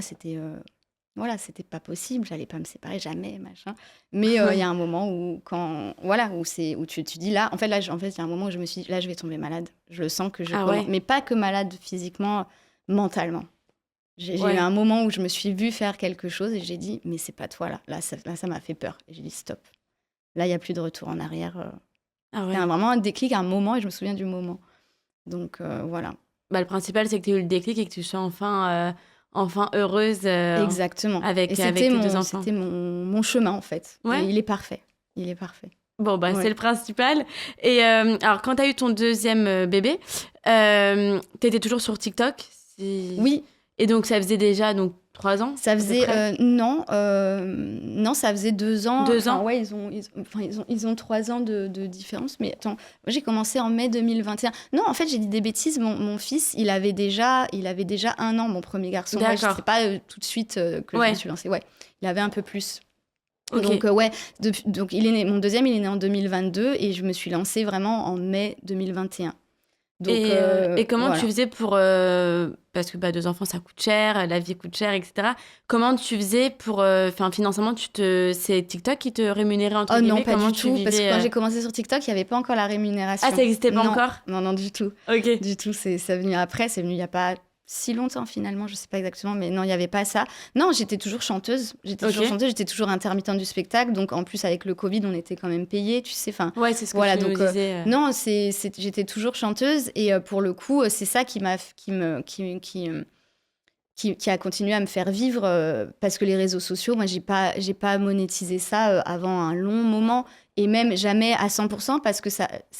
voilà, c'était pas possible, j'allais pas me séparer jamais, machin. Mais il y a un moment où où tu dis là, en fait, il y a un moment où je me suis dit, là, je vais tomber malade. Je le sens que je commence, mais pas que malade physiquement, mentalement. J'ai eu un moment où je me suis vue faire quelque chose et j'ai dit, mais c'est pas toi là. Là, ça m'a fait peur. Et j'ai dit, stop. Là, il y a plus de retour en arrière. C'était vraiment un déclic, un moment, et je me souviens du moment. Donc, voilà. Le principal, c'est que tu aies eu le déclic et que tu sois enfin heureuse. Exactement. Avec tes 2 enfants. C'était mon chemin, en fait. Ouais. Et il est parfait. Bon, c'est le principal. Et alors, quand tu as eu ton deuxième bébé, tu étais toujours sur TikTok? Oui. Et donc, ça faisait déjà 3 ans? Ça faisait... non, ça faisait 2 ans. 2 ans? Ouais, ils ont 3 ans de différence. Mais attends, moi, j'ai commencé en mai 2021. Non, en fait, j'ai dit des bêtises. Mon fils, il avait déjà 1 an, mon premier garçon. D'accord. Ouais, c'est pas tout de suite que je me suis lancée. Ouais, il avait un peu plus. Okay. Donc, donc mon deuxième, il est né en 2022 et je me suis lancée vraiment en mai 2021. Donc, et comment tu faisais pour... parce que 2 enfants, ça coûte cher, la vie coûte cher, etc. Comment tu faisais pour... financièrement, c'est TikTok qui te rémunérait entre guillemets? Non, pas du tout, parce que quand j'ai commencé sur TikTok, il n'y avait pas encore la rémunération. Ah, ça n'existait pas encore? Non, du tout. Ok. Du tout, c'est venu après, c'est venu il n'y a pas si longtemps finalement, je ne sais pas exactement, mais non, il n'y avait pas ça. Non, j'étais toujours chanteuse, j'étais toujours intermittente du spectacle, donc en plus avec le Covid, on était quand même payés, tu sais. Ouais, c'est ce que tu nous disais. Non, j'étais toujours chanteuse et pour le coup, c'est ça qui a continué à me faire vivre parce que les réseaux sociaux, moi, j'ai pas monétisé ça avant un long moment et même jamais à 100% parce que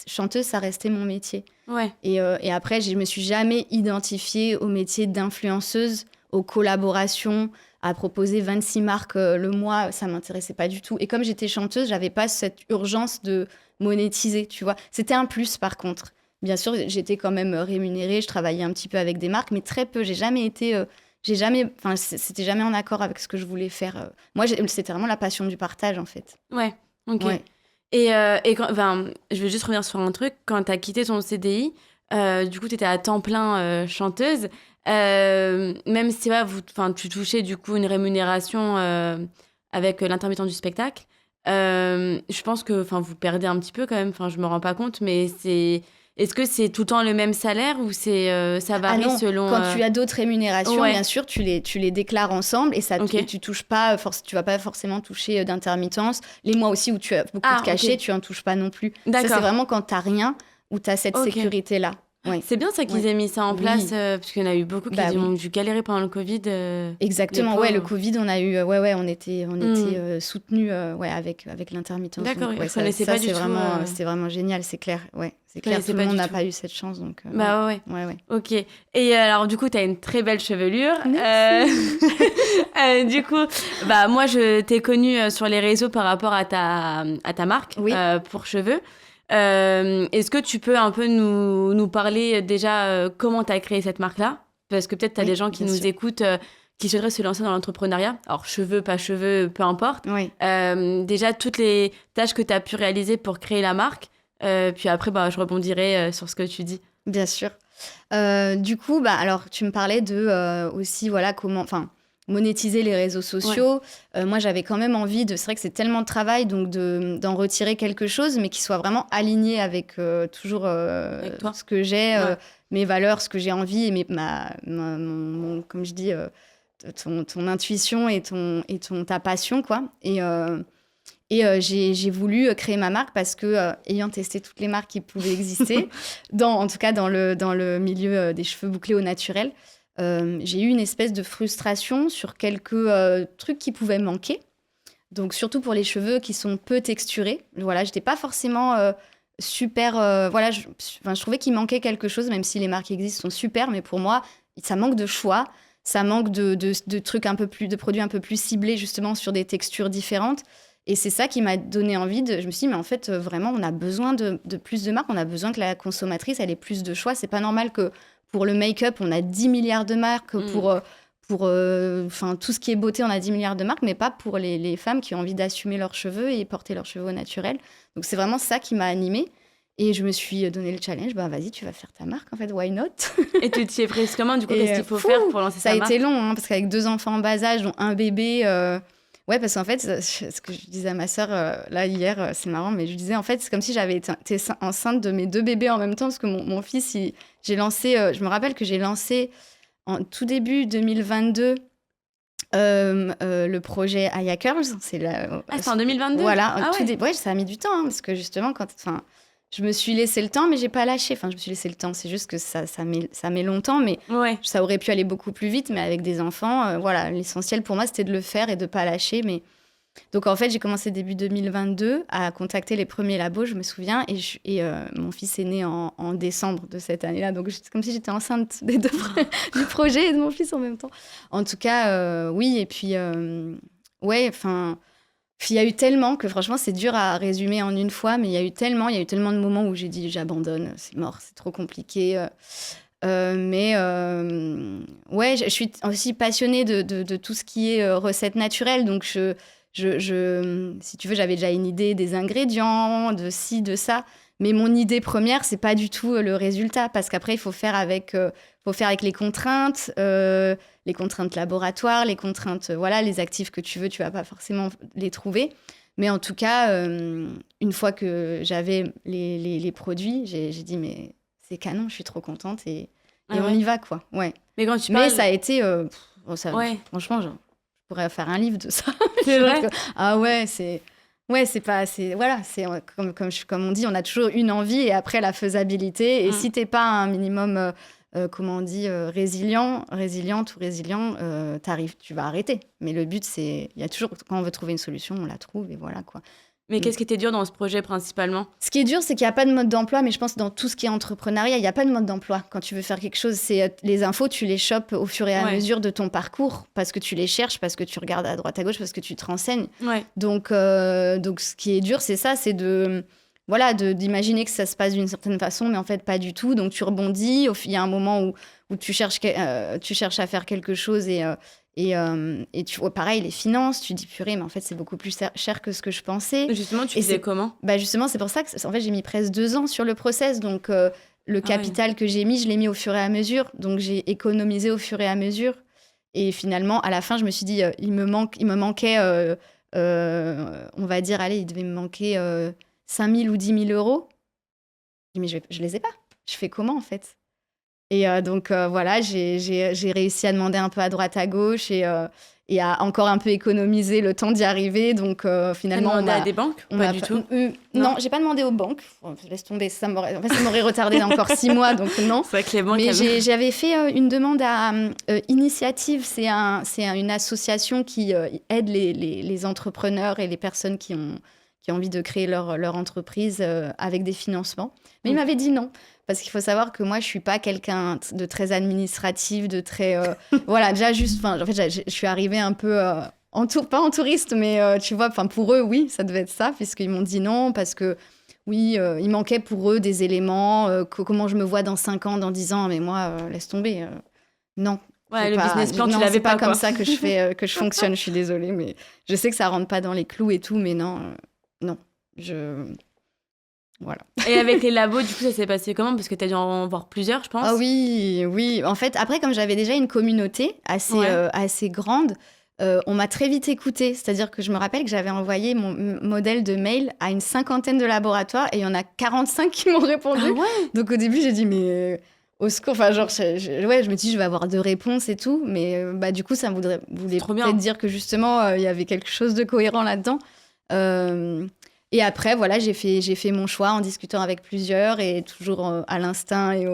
chanteuse, ça restait mon métier. Ouais. Et après, je me suis jamais identifiée au métier d'influenceuse, aux collaborations, à proposer 26 marques le mois, ça m'intéressait pas du tout. Et comme j'étais chanteuse, j'avais pas cette urgence de monétiser, tu vois. C'était un plus par contre. Bien sûr, j'étais quand même rémunérée, je travaillais un petit peu avec des marques, mais très peu. C'était jamais en accord avec ce que je voulais faire. Moi, c'était vraiment la passion du partage, en fait. Ouais, ok. Ouais. Et je vais juste revenir sur un truc. Quand tu as quitté ton CDI, du coup, tu étais à temps plein chanteuse. Même si tu touchais du coup une rémunération avec l'intermittent du spectacle, je pense que vous perdez un petit peu quand même. Je me rends pas compte, mais c'est... Est-ce que c'est tout le temps le même salaire ou ça varie selon... Quand tu as d'autres rémunérations, bien sûr, tu les déclares ensemble et tu touches pas, tu vas pas forcément toucher d'intermittence. Les mois aussi où tu as beaucoup de cachets, tu en touches pas non plus. D'accord. Ça, c'est vraiment quand tu n'as rien, où tu as cette sécurité-là. Ouais. C'est bien ça qu'ils aient mis ça en place, parce qu'il y en a eu beaucoup qui ont dû galérer pendant le Covid. Exactement, le Covid, on a eu, on était soutenus avec l'intermittence. D'accord, donc, je connaissais pas du tout. C'était vraiment génial, c'est clair. Ouais, c'est clair, tout le monde n'a pas eu cette chance. Donc, ouais. Ok. Et alors, du coup, tu as une très belle chevelure. Du coup, moi, je t'ai connue sur les réseaux par rapport à ta marque pour cheveux. Est-ce que tu peux un peu nous parler déjà comment tu as créé cette marque-là? Parce que peut-être tu as des gens qui nous écoutent qui souhaiteraient se lancer dans l'entrepreneuriat. Alors, cheveux, pas cheveux, peu importe. Oui. Déjà, toutes les tâches que tu as pu réaliser pour créer la marque. Puis après, je rebondirai sur ce que tu dis. Bien sûr. Du coup, alors, tu me parlais de aussi, comment... monétiser les réseaux sociaux. Moi, j'avais quand même envie c'est vrai que c'est tellement de travail, donc d'en retirer quelque chose, mais qui soit vraiment aligné avec toujours avec ce que j'ai, mes valeurs, ce que j'ai envie, et comme je dis, ton intuition et ta passion, quoi. Et j'ai voulu créer ma marque parce que, ayant testé toutes les marques qui pouvaient exister, en tout cas dans le milieu des cheveux bouclés au naturel, j'ai eu une espèce de frustration sur quelques trucs qui pouvaient manquer. Donc, surtout pour les cheveux qui sont peu texturés. Voilà, j'étais pas forcément super... je trouvais qu'il manquait quelque chose, même si les marques qui existent sont super. Mais pour moi, ça manque de choix. Ça manque de trucs un peu plus... de produits un peu plus ciblés, justement, sur des textures différentes. Et c'est ça qui m'a donné envie je me suis dit, mais en fait, vraiment, on a besoin de plus de marques. On a besoin que la consommatrice, elle ait plus de choix. C'est pas normal que... pour le make-up, on a 10 milliards de marques. Pour tout ce qui est beauté, on a 10 milliards de marques, mais pas pour les femmes qui ont envie d'assumer leurs cheveux et porter leurs cheveux au naturel. Donc, c'est vraiment ça qui m'a animée. Et je me suis donné le challenge, vas-y, tu vas faire ta marque, en fait, why not? Et tu t'y es prise comment, du coup, qu'est-ce qu'il faut faire pour lancer sa marque? Ça a été long, hein, parce qu'avec 2 enfants en bas âge, dont un bébé... Ouais, parce qu'en fait, ce que je disais à ma sœur, là, hier, c'est marrant, mais je disais, en fait, c'est comme si j'avais été enceinte de mes 2 bébés en même temps, parce que mon fils, j'ai lancé... je me rappelle que j'ai lancé... En tout début 2022, le projet Aya Curls. C'est en 2022? Voilà. Ouais, ça a mis du temps, hein, parce que justement, je me suis laissé le temps, mais j'ai pas lâché. Enfin, je me suis laissé le temps, c'est juste que ça met longtemps, mais ça aurait pu aller beaucoup plus vite. Mais avec des enfants, voilà, l'essentiel pour moi, c'était de le faire et de pas lâcher. Donc, en fait, j'ai commencé début 2022 à contacter les premiers labos, je me souviens. Et mon fils est né en décembre de cette année-là. Donc, c'est comme si j'étais enceinte des 2 du projet et de mon fils en même temps. En tout cas, oui. Et puis, ouais, enfin, il y a eu tellement que franchement, c'est dur à résumer en une fois. Mais il y a eu tellement de moments où j'ai dit, j'abandonne, c'est mort, c'est trop compliqué. Ouais, je suis aussi passionnée de tout ce qui est recettes naturelles. Donc, si tu veux, j'avais déjà une idée des ingrédients, de ci, de ça. Mais mon idée première, c'est pas du tout le résultat. Parce qu'après, il faut faire avec les contraintes laboratoires, les contraintes, voilà, les actifs que tu veux, tu vas pas forcément les trouver. Mais en tout cas, une fois que j'avais les produits, j'ai dit, mais c'est canon, je suis trop contente et on y va, quoi. Ouais. Mais quand tu parles... Mais ça a été... franchement, je pourrais faire un livre de ça. C'est vrai? Ouais, c'est... Ouais, c'est pas... Voilà, c'est comme on dit, on a toujours une envie et après la faisabilité. Et si t'es pas un minimum, résiliente ou résilient, tu vas arrêter. Mais le but, c'est... Il y a toujours... Quand on veut trouver une solution, on la trouve et voilà, quoi. Mais qu'est-ce qui était dur dans ce projet principalement? Ce qui est dur, c'est qu'il n'y a pas de mode d'emploi, mais je pense que dans tout ce qui est entrepreneuriat, il n'y a pas de mode d'emploi. Quand tu veux faire quelque chose, les infos, tu les chopes au fur et à mesure de ton parcours, parce que tu les cherches, parce que tu regardes à droite à gauche, parce que tu te renseignes. Ouais. Donc, ce qui est dur, c'est ça, c'est d'imaginer que ça se passe d'une certaine façon, mais en fait, pas du tout. Donc, tu rebondis. Il y a un moment où tu cherches à faire quelque chose et tu vois, pareil, les finances, tu dis purée, mais en fait, c'est beaucoup plus cher que ce que je pensais. Justement, tu faisais comment? Justement, c'est pour ça que en fait, j'ai mis presque 2 ans sur le process. Donc, le capital que j'ai mis, je l'ai mis au fur et à mesure. Donc, j'ai économisé au fur et à mesure. Et finalement, à la fin, je me suis dit, il me manquait, on va dire, allez, il devait me manquer 5 000 ou 10 000 euros. Je me dis, mais je les ai pas. Je fais comment, en fait? Et donc, voilà, j'ai réussi à demander un peu à droite, à gauche et à encore un peu économiser le temps d'y arriver. Donc, finalement... T'as demandé à des banques? Pas du tout? Non, j'ai pas demandé aux banques. Laisse tomber, ça m'aurait retardé d'encore 6 mois, donc non. C'est vrai que les banques... Mais j'avais fait une demande à Initiative. C'est une association qui aide les entrepreneurs et les personnes qui ont envie de créer leur entreprise avec des financements. Mais il m'avait dit non. Parce qu'il faut savoir que moi, je suis pas quelqu'un de très administratif, de très... voilà, déjà juste... En fait, je suis arrivée un peu... pas en touriste, mais tu vois, pour eux, oui, ça devait être ça, puisqu'ils m'ont dit non, parce que, oui, il manquait pour eux des éléments, comment je me vois dans 5 ans, dans 10 ans, mais moi, laisse tomber. Non. Ouais, le business plan, tu l'avais pas, comme ça que je fonctionne, je suis désolée, mais je sais que ça rentre pas dans les clous et tout, mais non, voilà. Et avec les labos, du coup, ça s'est passé comment? Parce que tu as dû en voir plusieurs, je pense. Ah oui. En fait, après, comme j'avais déjà une communauté assez grande, on m'a très vite écoutée. C'est-à-dire que je me rappelle que j'avais envoyé mon modèle de mail à une 50aine de laboratoires et il y en a 45 qui m'ont répondu. Ah ouais. Donc au début, j'ai dit, mais au secours. Enfin, genre, je me dis, je vais avoir 2 réponses et tout. Mais du coup, ça voulait peut-être dire que justement, il y avait quelque chose de cohérent là-dedans. Et après, voilà, j'ai fait mon choix en discutant avec plusieurs et toujours à l'instinct et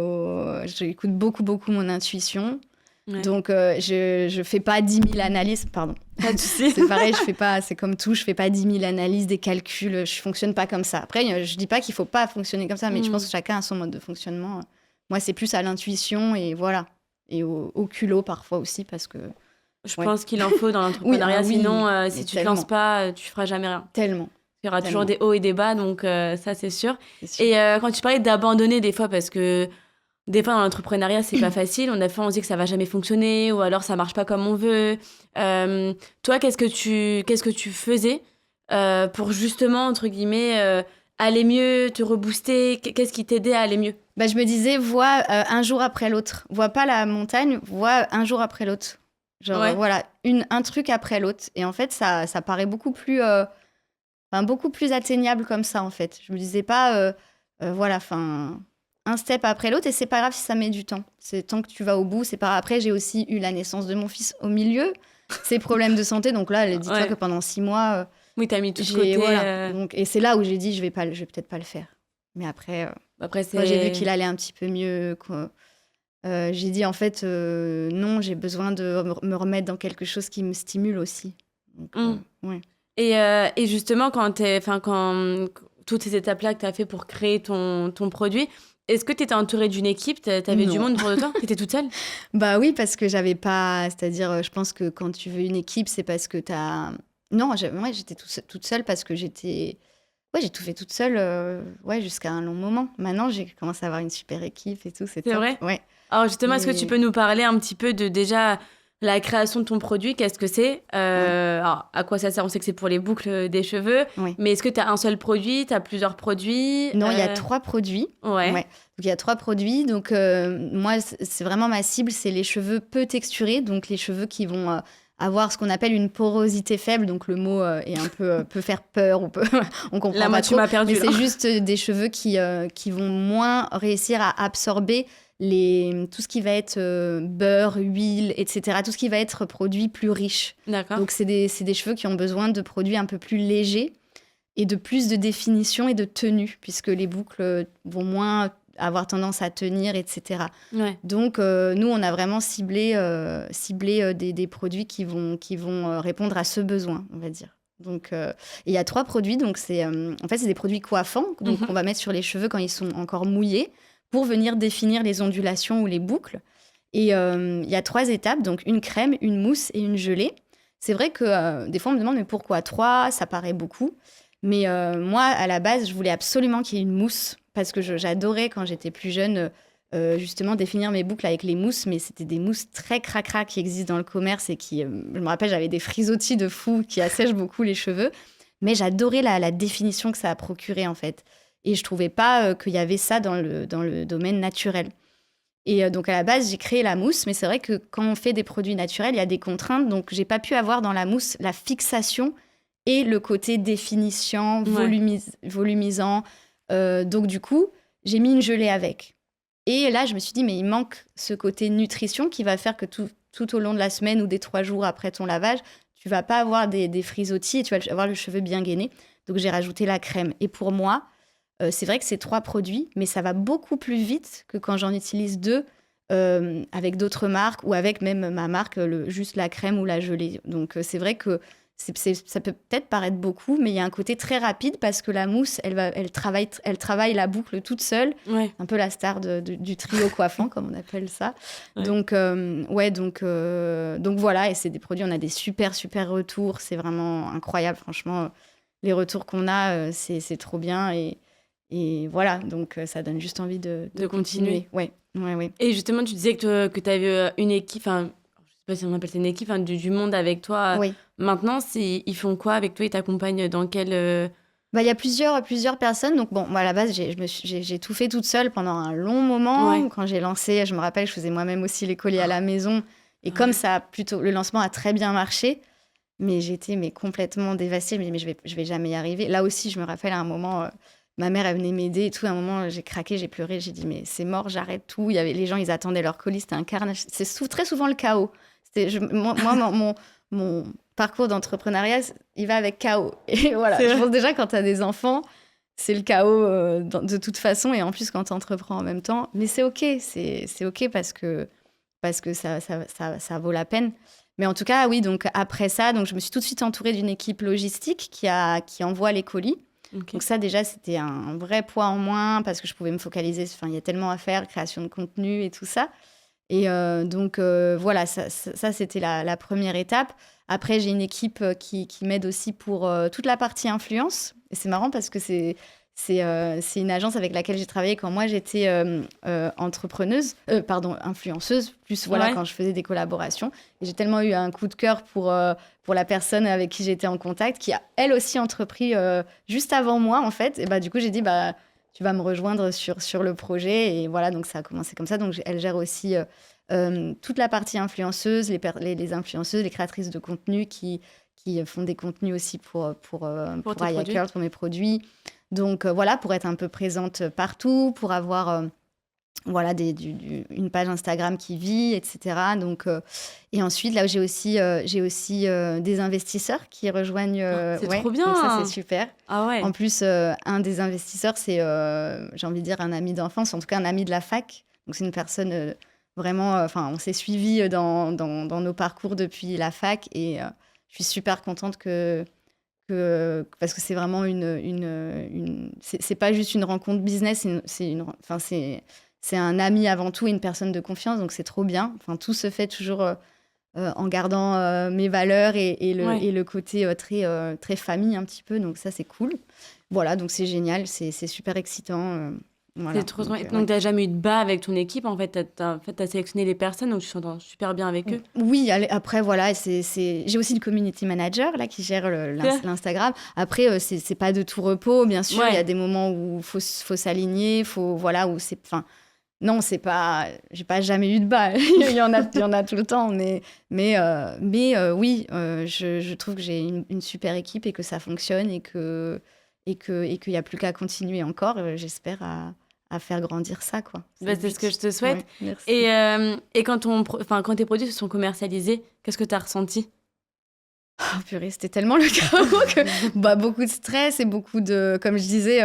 j'écoute beaucoup, beaucoup mon intuition. Ouais. Donc, je fais pas 10 000 analyses, pardon. Pas de souci. C'est pareil, c'est comme tout, je fais pas 10 000 analyses, des calculs, je fonctionne pas comme ça. Après, je dis pas qu'il faut pas fonctionner comme ça, mais je pense que chacun a son mode de fonctionnement. Moi, c'est plus à l'intuition et voilà. Et au culot parfois aussi, parce que... Je pense qu'il en faut dans l'entrepreneuriat, sinon, si tu te lances pas, tu feras jamais rien. Tellement. Il y aura toujours des hauts et des bas, donc ça, c'est sûr. Et quand tu parlais d'abandonner des fois, parce que des fois, dans l'entrepreneuriat, c'est pas facile. Des fois, on se dit que ça va jamais fonctionner ou alors ça marche pas comme on veut. Toi, qu'est-ce que tu faisais pour justement, entre guillemets, aller mieux, te rebooster? Qu'est-ce qui t'aidait à aller mieux? Bah, je me disais, vois un jour après l'autre. Vois pas la montagne, vois un jour après l'autre. Genre, voilà, un truc après l'autre. Et en fait, ça paraît beaucoup plus atteignable comme ça, en fait. Je me disais pas, voilà, un step après l'autre. Et c'est pas grave si ça met du temps. C'est tant que tu vas au bout, c'est pas grave. Après, j'ai aussi eu la naissance de mon fils au milieu, ces problèmes de santé. Donc là, dis-toi que pendant 6 mois... oui, t'as mis tout de côté. Voilà. Donc, et c'est là où j'ai dit, je vais peut-être pas le faire. Mais après j'ai vu qu'il allait un petit peu mieux, quoi. J'ai dit, en fait, non, j'ai besoin de me remettre dans quelque chose qui me stimule aussi. Donc, ouais. Et justement, quand toutes ces étapes-là que tu as fait pour créer ton produit, est-ce que tu étais entourée d'une équipe? Tu avais du monde autour de toi? Tu étais toute seule? Bah oui, parce que j'avais pas... C'est-à-dire, je pense que quand tu veux une équipe, c'est parce que tu as... Non, j'étais toute seule parce que j'étais... Ouais, j'ai tout fait toute seule jusqu'à un long moment. Maintenant, j'ai commencé à avoir une super équipe et tout. C'est top. Vrai? Ouais. Alors justement, est-ce que tu peux nous parler un petit peu de déjà la création de ton produit? Qu'est-ce que c'est? Alors, à quoi ça sert? On sait que c'est pour les boucles des cheveux. Oui. Mais est-ce que tu as un seul produit? Tu as plusieurs produits? Non, il y a 3 produits. Ouais. Donc, il y a 3 produits. Donc, moi, c'est vraiment ma cible, c'est les cheveux peu texturés. Donc, les cheveux qui vont... avoir ce qu'on appelle une porosité faible, donc le mot est un peu peut faire peur, on comprend là, pas moi, trop. Tu m'as perdu, mais là. C'est juste des cheveux qui vont moins réussir à absorber tout ce qui va être beurre, huile, etc. Tout ce qui va être produit plus riche. D'accord. Donc c'est des cheveux qui ont besoin de produits un peu plus légers et de plus de définition et de tenue, puisque les boucles vont moins avoir tendance à tenir, etc. Ouais. Donc, nous, on a vraiment ciblé des produits qui vont répondre à ce besoin, on va dire. Donc, il y a 3 produits. Donc, en fait, c'est des produits coiffants donc qu'on va mettre sur les cheveux quand ils sont encore mouillés pour venir définir les ondulations ou les boucles. Et il y a 3 étapes, donc une crème, une mousse et une gelée. C'est vrai que des fois, on me demande, mais pourquoi 3? Ça paraît beaucoup. Mais moi, à la base, je voulais absolument qu'il y ait une mousse parce que j'adorais, quand j'étais plus jeune, justement, définir mes boucles avec les mousses. Mais c'était des mousses très cracra qui existent dans le commerce et qui, je me rappelle, j'avais des frisottis de fou qui assèchent beaucoup les cheveux. Mais j'adorais la définition que ça a procuré, en fait. Et je trouvais pas qu'il y avait ça dans le domaine naturel. Et donc, à la base, j'ai créé la mousse. Mais c'est vrai que quand on fait des produits naturels, il y a des contraintes. Donc, j'ai pas pu avoir dans la mousse la fixation et le côté définition, volumisant. Donc, du coup, j'ai mis une gelée avec. Et là, je me suis dit, mais il manque ce côté nutrition qui va faire que tout au long de la semaine ou des 3 jours après ton lavage, tu vas pas avoir des frisottis et tu vas avoir le cheveu bien gainé. Donc, j'ai rajouté la crème. Et pour moi, c'est vrai que c'est 3 produits, mais ça va beaucoup plus vite que quand j'en utilise 2 avec d'autres marques ou avec même ma marque, juste la crème ou la gelée. Donc, c'est vrai que ça peut peut-être paraître beaucoup, mais il y a un côté très rapide parce que la mousse, elle travaille la boucle toute seule. Ouais. Un peu la star du trio coiffant, comme on appelle ça. Ouais. Donc voilà, et c'est des produits, on a des super retours. C'est vraiment incroyable, franchement. Les retours qu'on a, c'est trop bien. Et voilà, donc ça donne juste envie de continuer. Ouais. Et justement, tu disais que tu avais une équipe, enfin, je sais pas si on appelle ça une équipe, du monde avec toi. Oui. Maintenant, ils font quoi avec toi? Ils t'accompagnent dans quel... Il y a plusieurs personnes. Donc, bon, moi, à la base, j'ai tout fait toute seule pendant un long moment. Ouais. Quand j'ai lancé, je me rappelle, je faisais moi-même aussi les colliers à la maison. Et comme le lancement a très bien marché, mais j'étais complètement dévastée. Mais je vais jamais y arriver. Là aussi, je me rappelle à un moment, ma mère, elle venait m'aider et tout. À un moment, j'ai craqué, j'ai pleuré. J'ai dit, mais c'est mort, j'arrête tout. Les gens, ils attendaient leur colis. C'était un carnage. C'est très souvent le chaos. Mon parcours d'entrepreneuriat, il va avec chaos. Et voilà, je pense déjà quand tu as des enfants, c'est le chaos de toute façon. Et en plus, quand tu entreprends en même temps. Mais c'est OK, c'est OK parce que ça vaut la peine. Mais en tout cas, oui, donc après ça, donc je me suis tout de suite entourée d'une équipe logistique qui envoie les colis. Okay. Donc ça, déjà, c'était un vrai poids en moins parce que je pouvais me focaliser. Enfin, il y a tellement à faire, création de contenu et tout ça. Et donc, voilà, ça c'était la première étape. Après, j'ai une équipe qui m'aide aussi pour toute la partie influence. Et c'est marrant parce que c'est C'est une agence avec laquelle j'ai travaillé quand moi j'étais influenceuse, plus voilà, quand je faisais des collaborations. Et j'ai tellement eu un coup de cœur pour la personne avec qui j'étais en contact, qui a elle aussi entrepris juste avant moi en fait. Et du coup j'ai dit tu vas me rejoindre sur le projet. Et voilà, donc ça a commencé comme ça. Donc elle gère aussi toute la partie influenceuse, les influenceuses, les créatrices de contenu qui font des contenus aussi pour Aya Curls, pour mes produits. Donc voilà, pour être un peu présente partout, pour avoir une page Instagram qui vit, etc. Donc, et ensuite, là, j'ai aussi des investisseurs qui rejoignent. C'est trop bien. Donc ça, c'est super. Ah ouais. En plus, un des investisseurs, c'est, j'ai envie de dire, un ami d'enfance, en tout cas un ami de la fac. Donc c'est une personne vraiment... on s'est suivis dans nos parcours depuis la fac et je suis super contente parce que c'est vraiment c'est pas juste une rencontre business, c'est un ami avant tout et une personne de confiance, donc c'est trop bien. Enfin, tout se fait toujours en gardant mes valeurs et le côté très famille un petit peu, donc ça c'est cool. Voilà, donc c'est génial, c'est super excitant. Voilà. C'est trop donc t'as jamais eu de bas avec ton équipe en fait, t'as sélectionné les personnes, donc tu t'entends super bien avec eux. Oui, après voilà, j'ai aussi une community manager là qui gère l'Instagram. Après c'est pas de tout repos, bien sûr, il y a des moments où faut s'aligner, où c'est, enfin non, c'est pas, j'ai pas jamais eu de bas. il y en a tout le temps, mais oui, je trouve que j'ai une super équipe et que ça fonctionne et qu'il y a plus qu'à continuer encore, j'espère à faire grandir ça, quoi. C'est ce que je te souhaite. Ouais, et quand tes produits se sont commercialisés, qu'est-ce que tu as ressenti? Oh purée, c'était tellement le chaos que beaucoup de stress et beaucoup de, comme je disais,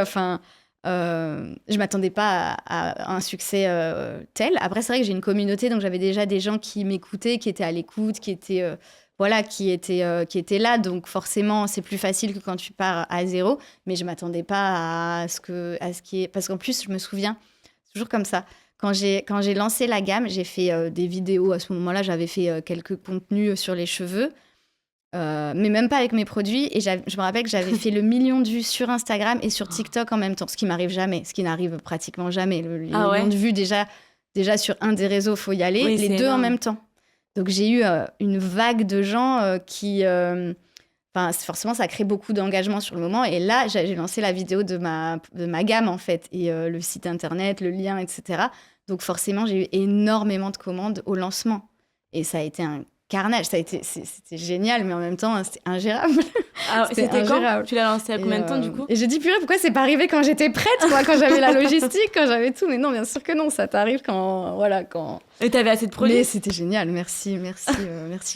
je m'attendais pas à un succès tel. Après, c'est vrai que j'ai une communauté, donc j'avais déjà des gens qui m'écoutaient, qui étaient à l'écoute, qui étaient là. Donc forcément, c'est plus facile que quand tu pars à zéro. Mais je m'attendais pas à ce qui est... Parce qu'en plus, je me souviens, c'est toujours comme ça. Quand j'ai lancé la gamme, j'ai fait des vidéos. À ce moment-là, j'avais fait quelques contenus sur les cheveux. Mais même pas avec mes produits. Et je me rappelle que j'avais fait le 1 million de vues sur Instagram et sur TikTok en même temps, ce qui n'arrive pratiquement jamais. Le million de vues, déjà sur un des réseaux, il faut y aller. Les deux en même temps. Donc, j'ai eu une vague de gens qui... forcément, ça crée beaucoup d'engagement sur le moment. Et là, j'ai lancé la vidéo de ma gamme, en fait, et le site internet, le lien, etc. Donc, forcément, j'ai eu énormément de commandes au lancement. Et ça a été un carnage. C'était génial, mais en même temps, c'était ingérable. C'était quand? Tu l'as lancé à combien de temps, du coup? Et je dis, purée, pourquoi c'est pas arrivé quand j'étais prête, quoi, quand j'avais la logistique, quand j'avais tout? Mais non, bien sûr que non, ça t'arrive quand... Et t'avais assez de produits? Mais c'était génial, merci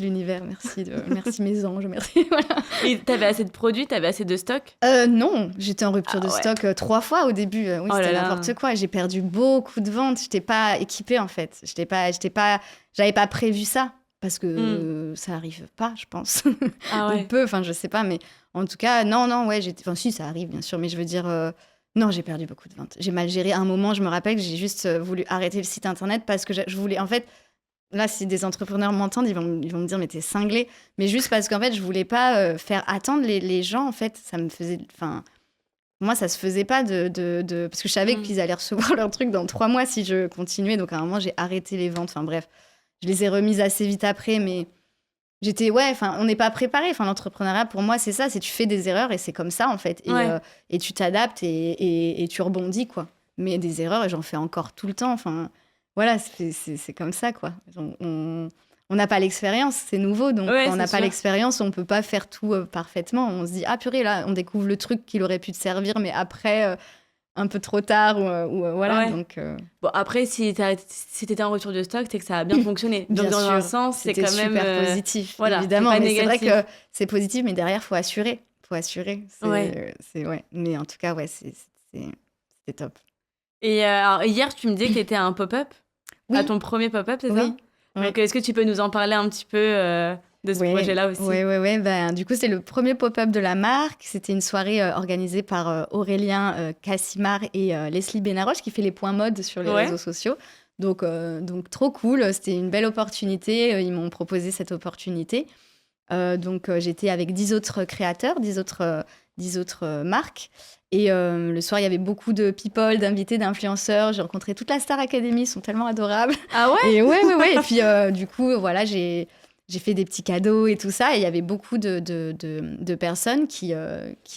l'univers, merci mes anges, merci, voilà. Et t'avais assez de produits, t'avais assez de stock? Non, j'étais en rupture de stock 3 fois au début. Oui, c'était n'importe quoi. J'ai perdu beaucoup de ventes. J'étais pas équipée, en fait. J'avais pas prévu ça. Parce que ça arrive pas, je pense. Ou peu, je sais pas. Mais en tout cas, non, ouais. Si, ça arrive, bien sûr. Mais je veux dire, non, j'ai perdu beaucoup de ventes. J'ai mal géré. À un moment, je me rappelle que j'ai juste voulu arrêter le site internet parce que je voulais, en fait... Là, si des entrepreneurs m'entendent, ils vont me dire, mais t'es cinglé. Mais juste parce qu'en fait, je voulais pas faire attendre les gens, en fait. Ça me faisait... Moi, ça se faisait pas parce que je savais qu'ils allaient recevoir leur truc dans 3 mois si je continuais. Donc, à un moment, j'ai arrêté les ventes. Bref, je les ai remises assez vite après. Mais j'étais... on n'est pas préparé. L'entrepreneuriat, pour moi, c'est ça. C'est tu fais des erreurs et c'est comme ça, en fait. Et tu t'adaptes et tu rebondis, quoi. Mais des erreurs, j'en fais encore tout le temps. Voilà, c'est comme ça, quoi. On n'a pas l'expérience, c'est nouveau. Donc, quand on n'a pas l'expérience, on ne peut pas faire tout parfaitement. On se dit, ah purée, là, on découvre le truc qui aurait pu te servir, mais après, un peu trop tard. Voilà, donc... Bon, après, si t'étais en rupture de stock, c'est que ça a bien fonctionné. Donc, dans un sens, c'est quand même... super positif, voilà, évidemment. C'est mais c'est vrai que c'est positif, mais derrière, il faut assurer. Mais en tout cas, c'est top. Et alors, hier, tu me disais que t'étais à un pop-up. À ton premier pop-up, c'est ça? Donc, est-ce que tu peux nous en parler un petit peu de ce projet-là aussi? Oui. Du coup, c'est le premier pop-up de la marque. C'était une soirée organisée par Aurélien Cassimard et Leslie Benaroche, qui fait les points mode sur les réseaux sociaux. Donc, trop cool. C'était une belle opportunité. Ils m'ont proposé cette opportunité. Donc, j'étais avec 10 autres créateurs, 10 autres 10 autres marques. Et le soir, il y avait beaucoup de people, d'invités, d'influenceurs. J'ai rencontré toute la Star Academy, ils sont tellement adorables. Ah ouais? Et ouais. Et puis, du coup, voilà, j'ai fait des petits cadeaux et tout ça. Et il y avait beaucoup de personnes qui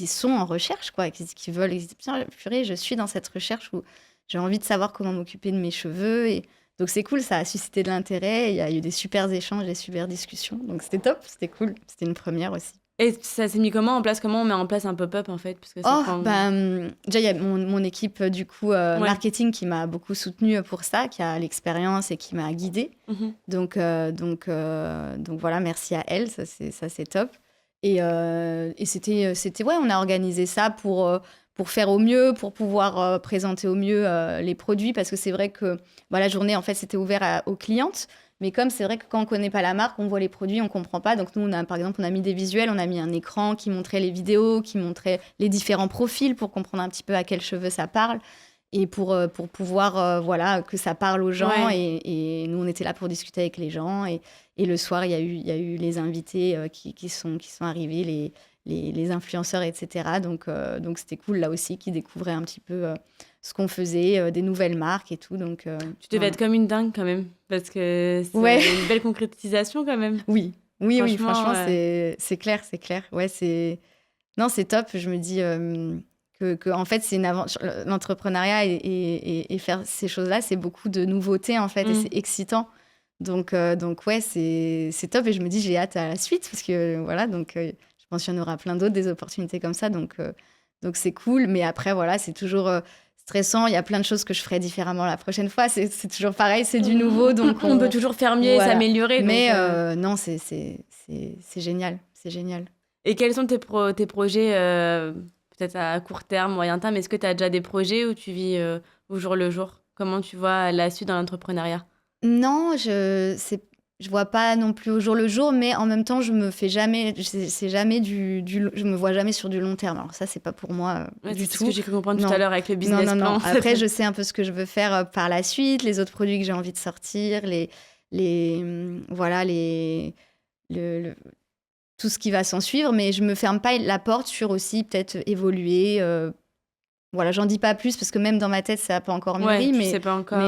sont en recherche, quoi, qui veulent... Ils disent, putain, purée, je suis dans cette recherche où j'ai envie de savoir comment m'occuper de mes cheveux. Et donc, c'est cool, ça a suscité de l'intérêt. Il y a eu des super échanges, des super discussions. Donc, c'était top, c'était cool. C'était une première aussi. Et ça s'est mis comment en place? Comment on met en place un pop-up, en fait? Parce que ça prend... Déjà, il y a mon équipe, du coup, marketing qui m'a beaucoup soutenue pour ça, qui a l'expérience et qui m'a guidée. Donc, voilà, merci à elle, ça, c'est top. Et c'était, ouais, on a organisé ça pour faire au mieux, pour pouvoir présenter au mieux les produits, parce que c'est vrai que la journée, en fait, c'était ouvert aux clientes. Mais comme c'est vrai que quand on ne connaît pas la marque, on voit les produits, on ne comprend pas. Donc nous, par exemple, on a mis des visuels, on a mis un écran qui montrait les vidéos, qui montrait les différents profils pour comprendre un petit peu à quels cheveux ça parle. Et pour pouvoir, que ça parle aux gens. Ouais. Et nous, on était là pour discuter avec les gens. Et le soir, il y a eu les invités qui sont arrivés, les influenceurs, etc. Donc c'était cool, là aussi, qui découvraient un petit peu... ce qu'on faisait, des nouvelles marques et tout. Donc, tu devais être comme une dingue quand même, parce que c'est une belle concrétisation quand même. Oui, franchement, c'est clair. Ouais, non, c'est top. Je me dis que en fait, c'est une aventure. L'entrepreneuriat et faire ces choses-là, c'est beaucoup de nouveautés, en fait, et c'est excitant. Donc ouais, c'est top. Et je me dis, j'ai hâte à la suite, parce que voilà, je pense qu'il y en aura plein d'autres, des opportunités comme ça. Donc c'est cool. Mais après, voilà, c'est toujours... stressant, il y a plein de choses que je ferai différemment la prochaine fois. C'est toujours pareil, c'est du nouveau. Donc on peut toujours faire mieux et s'améliorer. Mais non, c'est génial. C'est génial. Et quels sont tes projets, peut-être à court terme, moyen terme? Est-ce que tu as déjà des projets où tu vis au jour le jour? Comment tu vois la suite dans l'entrepreneuriat? Non, je vois pas non plus au jour le jour, mais en même temps, je me fais jamais, c'est jamais je me vois jamais sur du long terme. Alors ça, c'est pas pour moi du tout. C'est ce que j'ai cru comprendre tout à l'heure avec le business plan. Non. Après, je sais un peu ce que je veux faire par la suite, les autres produits que j'ai envie de sortir, tout ce qui va s'en suivre, mais je me ferme pas la porte sur aussi peut-être évoluer. Voilà, j'en dis pas plus parce que même dans ma tête, ça n'a pas encore mûri, mais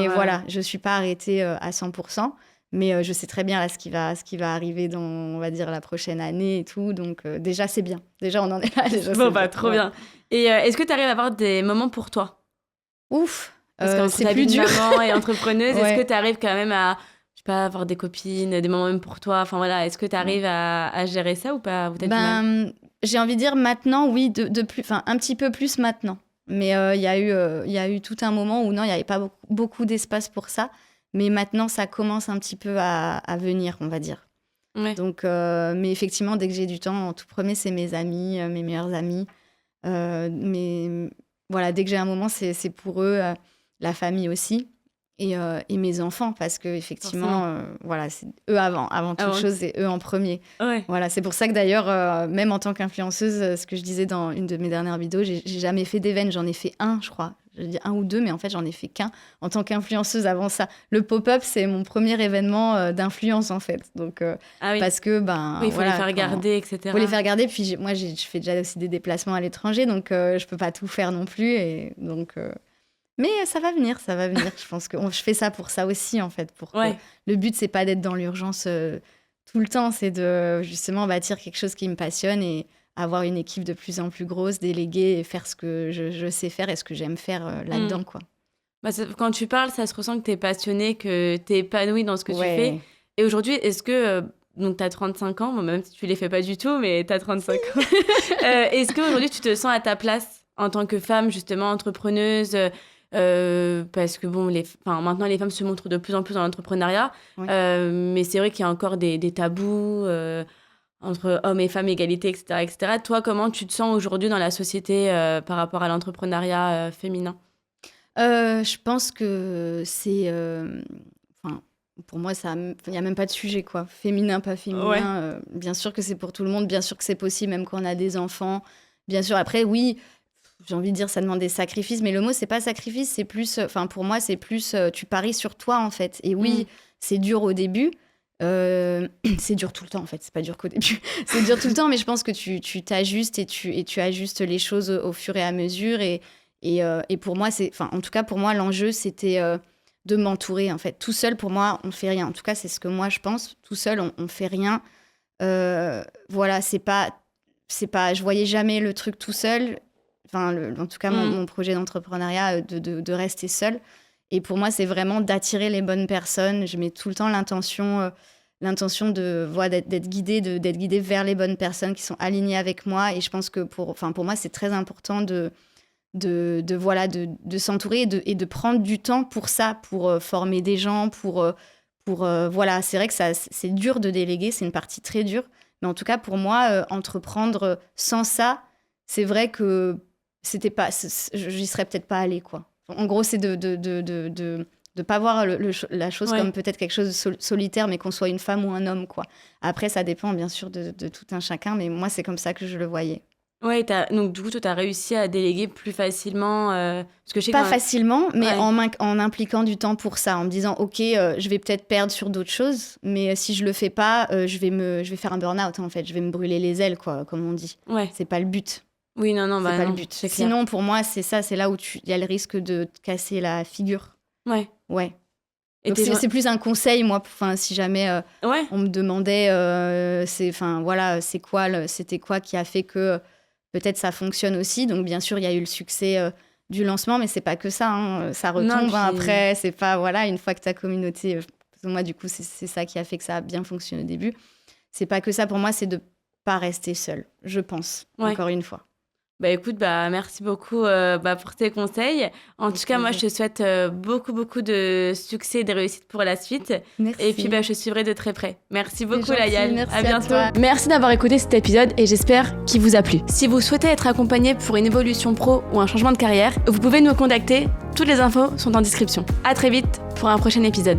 voilà, je suis pas arrêtée à 100%. Mais je sais très bien là, ce qui va arriver dans, on va dire, la prochaine année et tout. Donc déjà, c'est bien. Déjà, on en est là. Déjà, trop bien. Et est-ce que tu arrives à avoir des moments pour toi? Ouf, c'est plus dur. Maman et entrepreneuse, est-ce que tu arrives quand même à, je sais pas, avoir des copines, des moments même pour toi? Enfin voilà, est-ce que tu arrives à gérer ça ou pas? J'ai envie de dire maintenant, oui, un petit peu plus maintenant. Mais il y a eu tout un moment où non, il n'y avait pas beaucoup d'espace pour ça. Mais maintenant, ça commence un petit peu à venir, on va dire. Ouais. Donc, mais effectivement, dès que j'ai du temps, en tout premier, c'est mes amis, mes meilleurs amis. Mais voilà, dès que j'ai un moment, c'est pour eux, la famille aussi. Et mes enfants, parce qu'effectivement, voilà, c'est eux avant toute chose, c'est eux en premier. Ouais. Voilà, c'est pour ça que d'ailleurs, même en tant qu'influenceuse, ce que je disais dans une de mes dernières vidéos, j'ai jamais fait d'événement, j'en ai fait un, je crois. Je dis un ou deux, mais en fait, j'en ai fait qu'un en tant qu'influenceuse avant ça. Le pop-up, c'est mon premier événement d'influence, en fait. Donc, parce que, il faut les faire garder, etc. Il faut les faire garder. Puis, moi, je fais déjà aussi des déplacements à l'étranger, donc je peux pas tout faire non plus. Et donc... Mais ça va venir. Je pense que je fais ça pour ça aussi, en fait. Le but, c'est pas d'être dans l'urgence tout le temps, c'est de justement bâtir quelque chose qui me passionne et avoir une équipe de plus en plus grosse, déléguer et faire ce que je sais faire et ce que j'aime faire là-dedans, quoi. Quand tu parles, ça se ressent que tu es passionnée, que tu es épanouie dans ce que tu fais. Et aujourd'hui, est-ce que... donc, tu as 35 ans, même si tu les fais pas du tout, mais tu as 35 ans. Est-ce qu'aujourd'hui, tu te sens à ta place en tant que femme, justement, entrepreneuse parce que bon, maintenant les femmes se montrent de plus en plus dans l'entrepreneuriat, mais c'est vrai qu'il y a encore des tabous entre hommes et femmes, égalité, etc., etc. Toi, comment tu te sens aujourd'hui dans la société par rapport à l'entrepreneuriat féminin? Je pense que c'est... pour moi, il n'y a même pas de sujet, quoi. Féminin, pas féminin. Bien sûr que c'est pour tout le monde, bien sûr que c'est possible, même quand on a des enfants. Bien sûr, après, oui... J'ai envie de dire, ça demande des sacrifices, mais le mot, c'est pas sacrifice, c'est plus... pour moi, c'est plus... tu paries sur toi, en fait. Et oui, c'est dur au début, C'est dur tout le temps, en fait. C'est pas dur qu'au début. C'est dur tout le temps, mais je pense que tu t'ajustes et tu ajustes les choses au fur et à mesure. Et pour moi, en tout cas, pour moi, l'enjeu, c'était de m'entourer, en fait. Tout seul, pour moi, on fait rien. En tout cas, c'est ce que moi, je pense. Tout seul, on fait rien. Voilà, c'est pas, je voyais jamais le truc tout seul. Enfin, en tout cas, mon projet d'entrepreneuriat, de rester seule. Et pour moi, c'est vraiment d'attirer les bonnes personnes. Je mets tout le temps l'intention d'être guidée vers les bonnes personnes qui sont alignées avec moi. Et je pense que pour moi, c'est très important de s'entourer et de prendre du temps pour ça, pour former des gens, voilà. C'est vrai que c'est dur de déléguer, c'est une partie très dure. Mais en tout cas, pour moi, entreprendre sans ça, c'est vrai que j'y serais peut-être pas allée, quoi. En gros, c'est de pas voir la chose comme peut-être quelque chose de solitaire, mais qu'on soit une femme ou un homme, quoi. Après, ça dépend bien sûr de tout un chacun, mais moi, c'est comme ça que je le voyais. Ouais, donc du coup, toi, tu as réussi à déléguer plus facilement parce que je sais pas facilement, mais en impliquant du temps pour ça, en me disant, OK, je vais peut-être perdre sur d'autres choses, mais si je le fais pas, je vais faire un burn-out, en fait. Je vais me brûler les ailes, quoi, comme on dit. Ouais. C'est pas le but. Oui, non, c'est pas le but. C'est Sinon, pour moi, c'est ça, c'est là où il y a le risque de te casser la figure. Ouais. Donc c'est plus un conseil, moi, si jamais on me demandait, c'était quoi qui a fait que peut-être ça fonctionne aussi. Donc bien sûr, il y a eu le succès du lancement, mais c'est pas que ça. Hein. Ça retombe après. C'est pas une fois que ta communauté, moi du coup, c'est ça qui a fait que ça a bien fonctionné au début. C'est pas que ça. Pour moi, c'est de pas rester seule, je pense. Encore une fois. Bah écoute, merci beaucoup pour tes conseils. En tout cas, moi, je te souhaite beaucoup, beaucoup de succès et de réussite pour la suite. Merci. Et puis, je suivrai de très près. Merci beaucoup, Layal. Merci à bientôt. toi. Merci d'avoir écouté cet épisode et j'espère qu'il vous a plu. Si vous souhaitez être accompagné pour une évolution pro ou un changement de carrière, vous pouvez nous contacter. Toutes les infos sont en description. À très vite pour un prochain épisode.